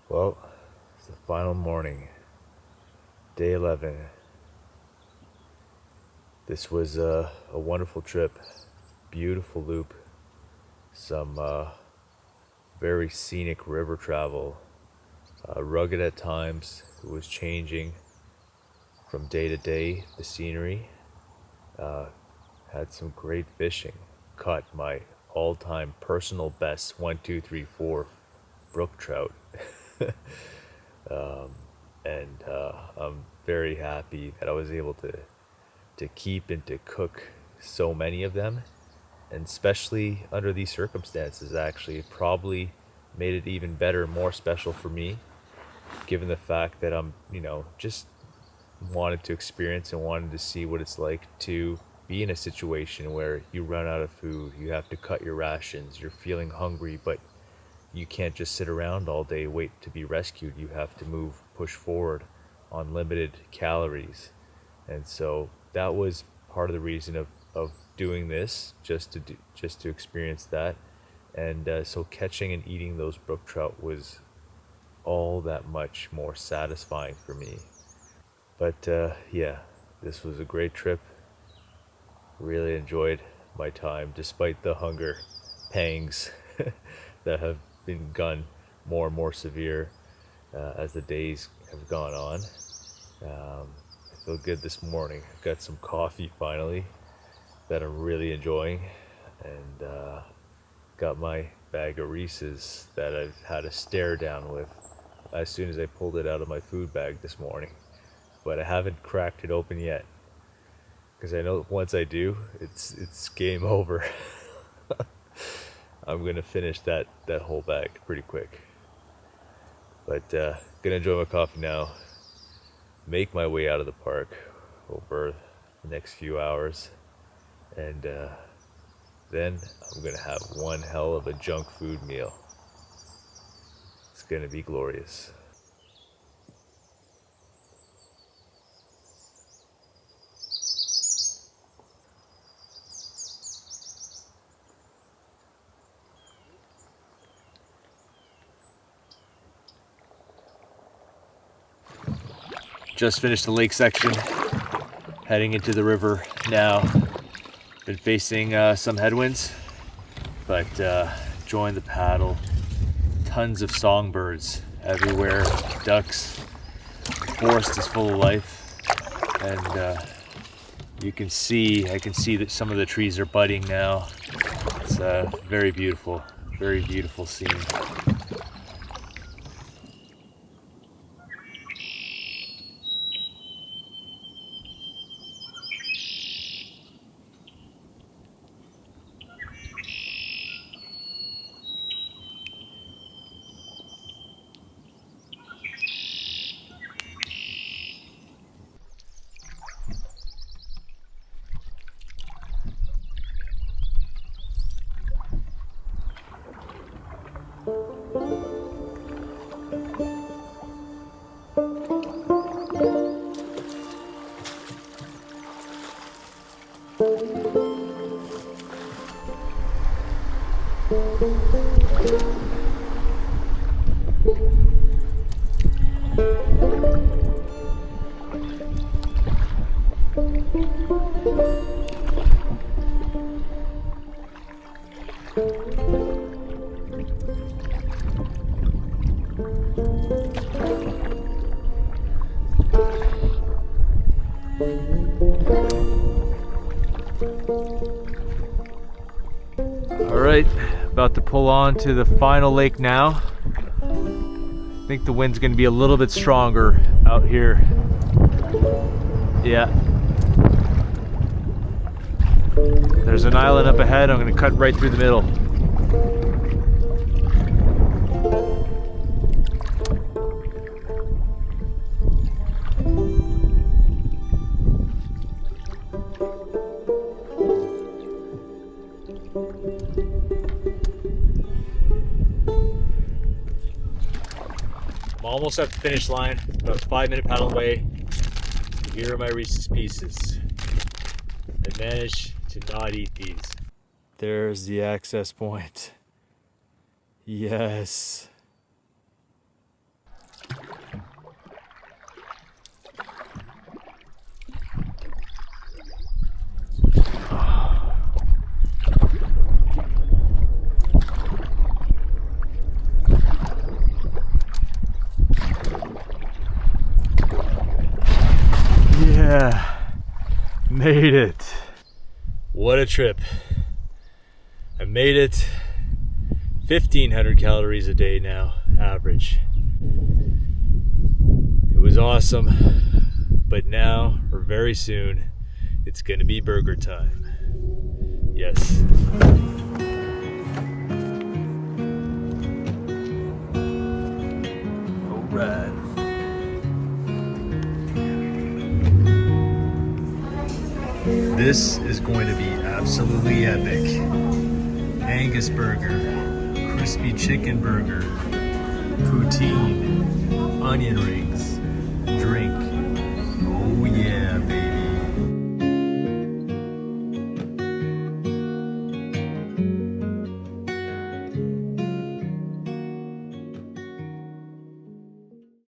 Well, it's the final morning, day 11. This was a wonderful trip, beautiful loop, some very scenic river travel, rugged at times. It was changing from day to day, the scenery. Had some great fishing, caught my all-time personal best 1, 2, 3, 4 brook trout. And I'm very happy that I was able to keep and to cook so many of them, and especially under these circumstances, actually probably made it even better, more special for me, given the fact that I'm, just wanted to experience and wanted to see what it's like to be in a situation where you run out of food, you have to cut your rations, you're feeling hungry, but you can't just sit around all day, wait to be rescued. You have to move, push forward on limited calories. And so that was part of the reason of doing this, just to experience that. And so catching and eating those brook trout was all that much more satisfying for me. But yeah, this was a great trip. Really enjoyed my time despite the hunger pangs that have begun more and more severe as the days have gone on. I feel good this morning. I've got some coffee finally that I'm really enjoying, and got my bag of Reese's that I've had a stare down with as soon as I pulled it out of my food bag this morning. But I haven't cracked it open yet, because I know once I do, it's game over. I'm gonna finish that whole bag pretty quick. But gonna enjoy my coffee now. Make my way out of the park over the next few hours, and then I'm gonna have one hell of a junk food meal. It's gonna be glorious. Just finished the lake section, heading into the river now. Been facing some headwinds, but enjoying the paddle. Tons of songbirds everywhere, ducks. The forest is full of life, and I can see that some of the trees are budding now. It's a very beautiful scene. Alright, about to pull on to the final lake now. I think the wind's going to be a little bit stronger out here. Yeah. There's an island up ahead. I'm going to cut right through the middle. I'm almost at the finish line, about a 5-minute paddle away. Here are my Reese's Pieces. I managed to not eat these. There's the access point. Yes. Yeah, made it. What a trip. I made it. 1,500 calories a day now, average. It was awesome, but now, or very soon, it's gonna be burger time. Yes. All right. This is going to be absolutely epic. Angus burger, crispy chicken burger, poutine, onion rings, drink.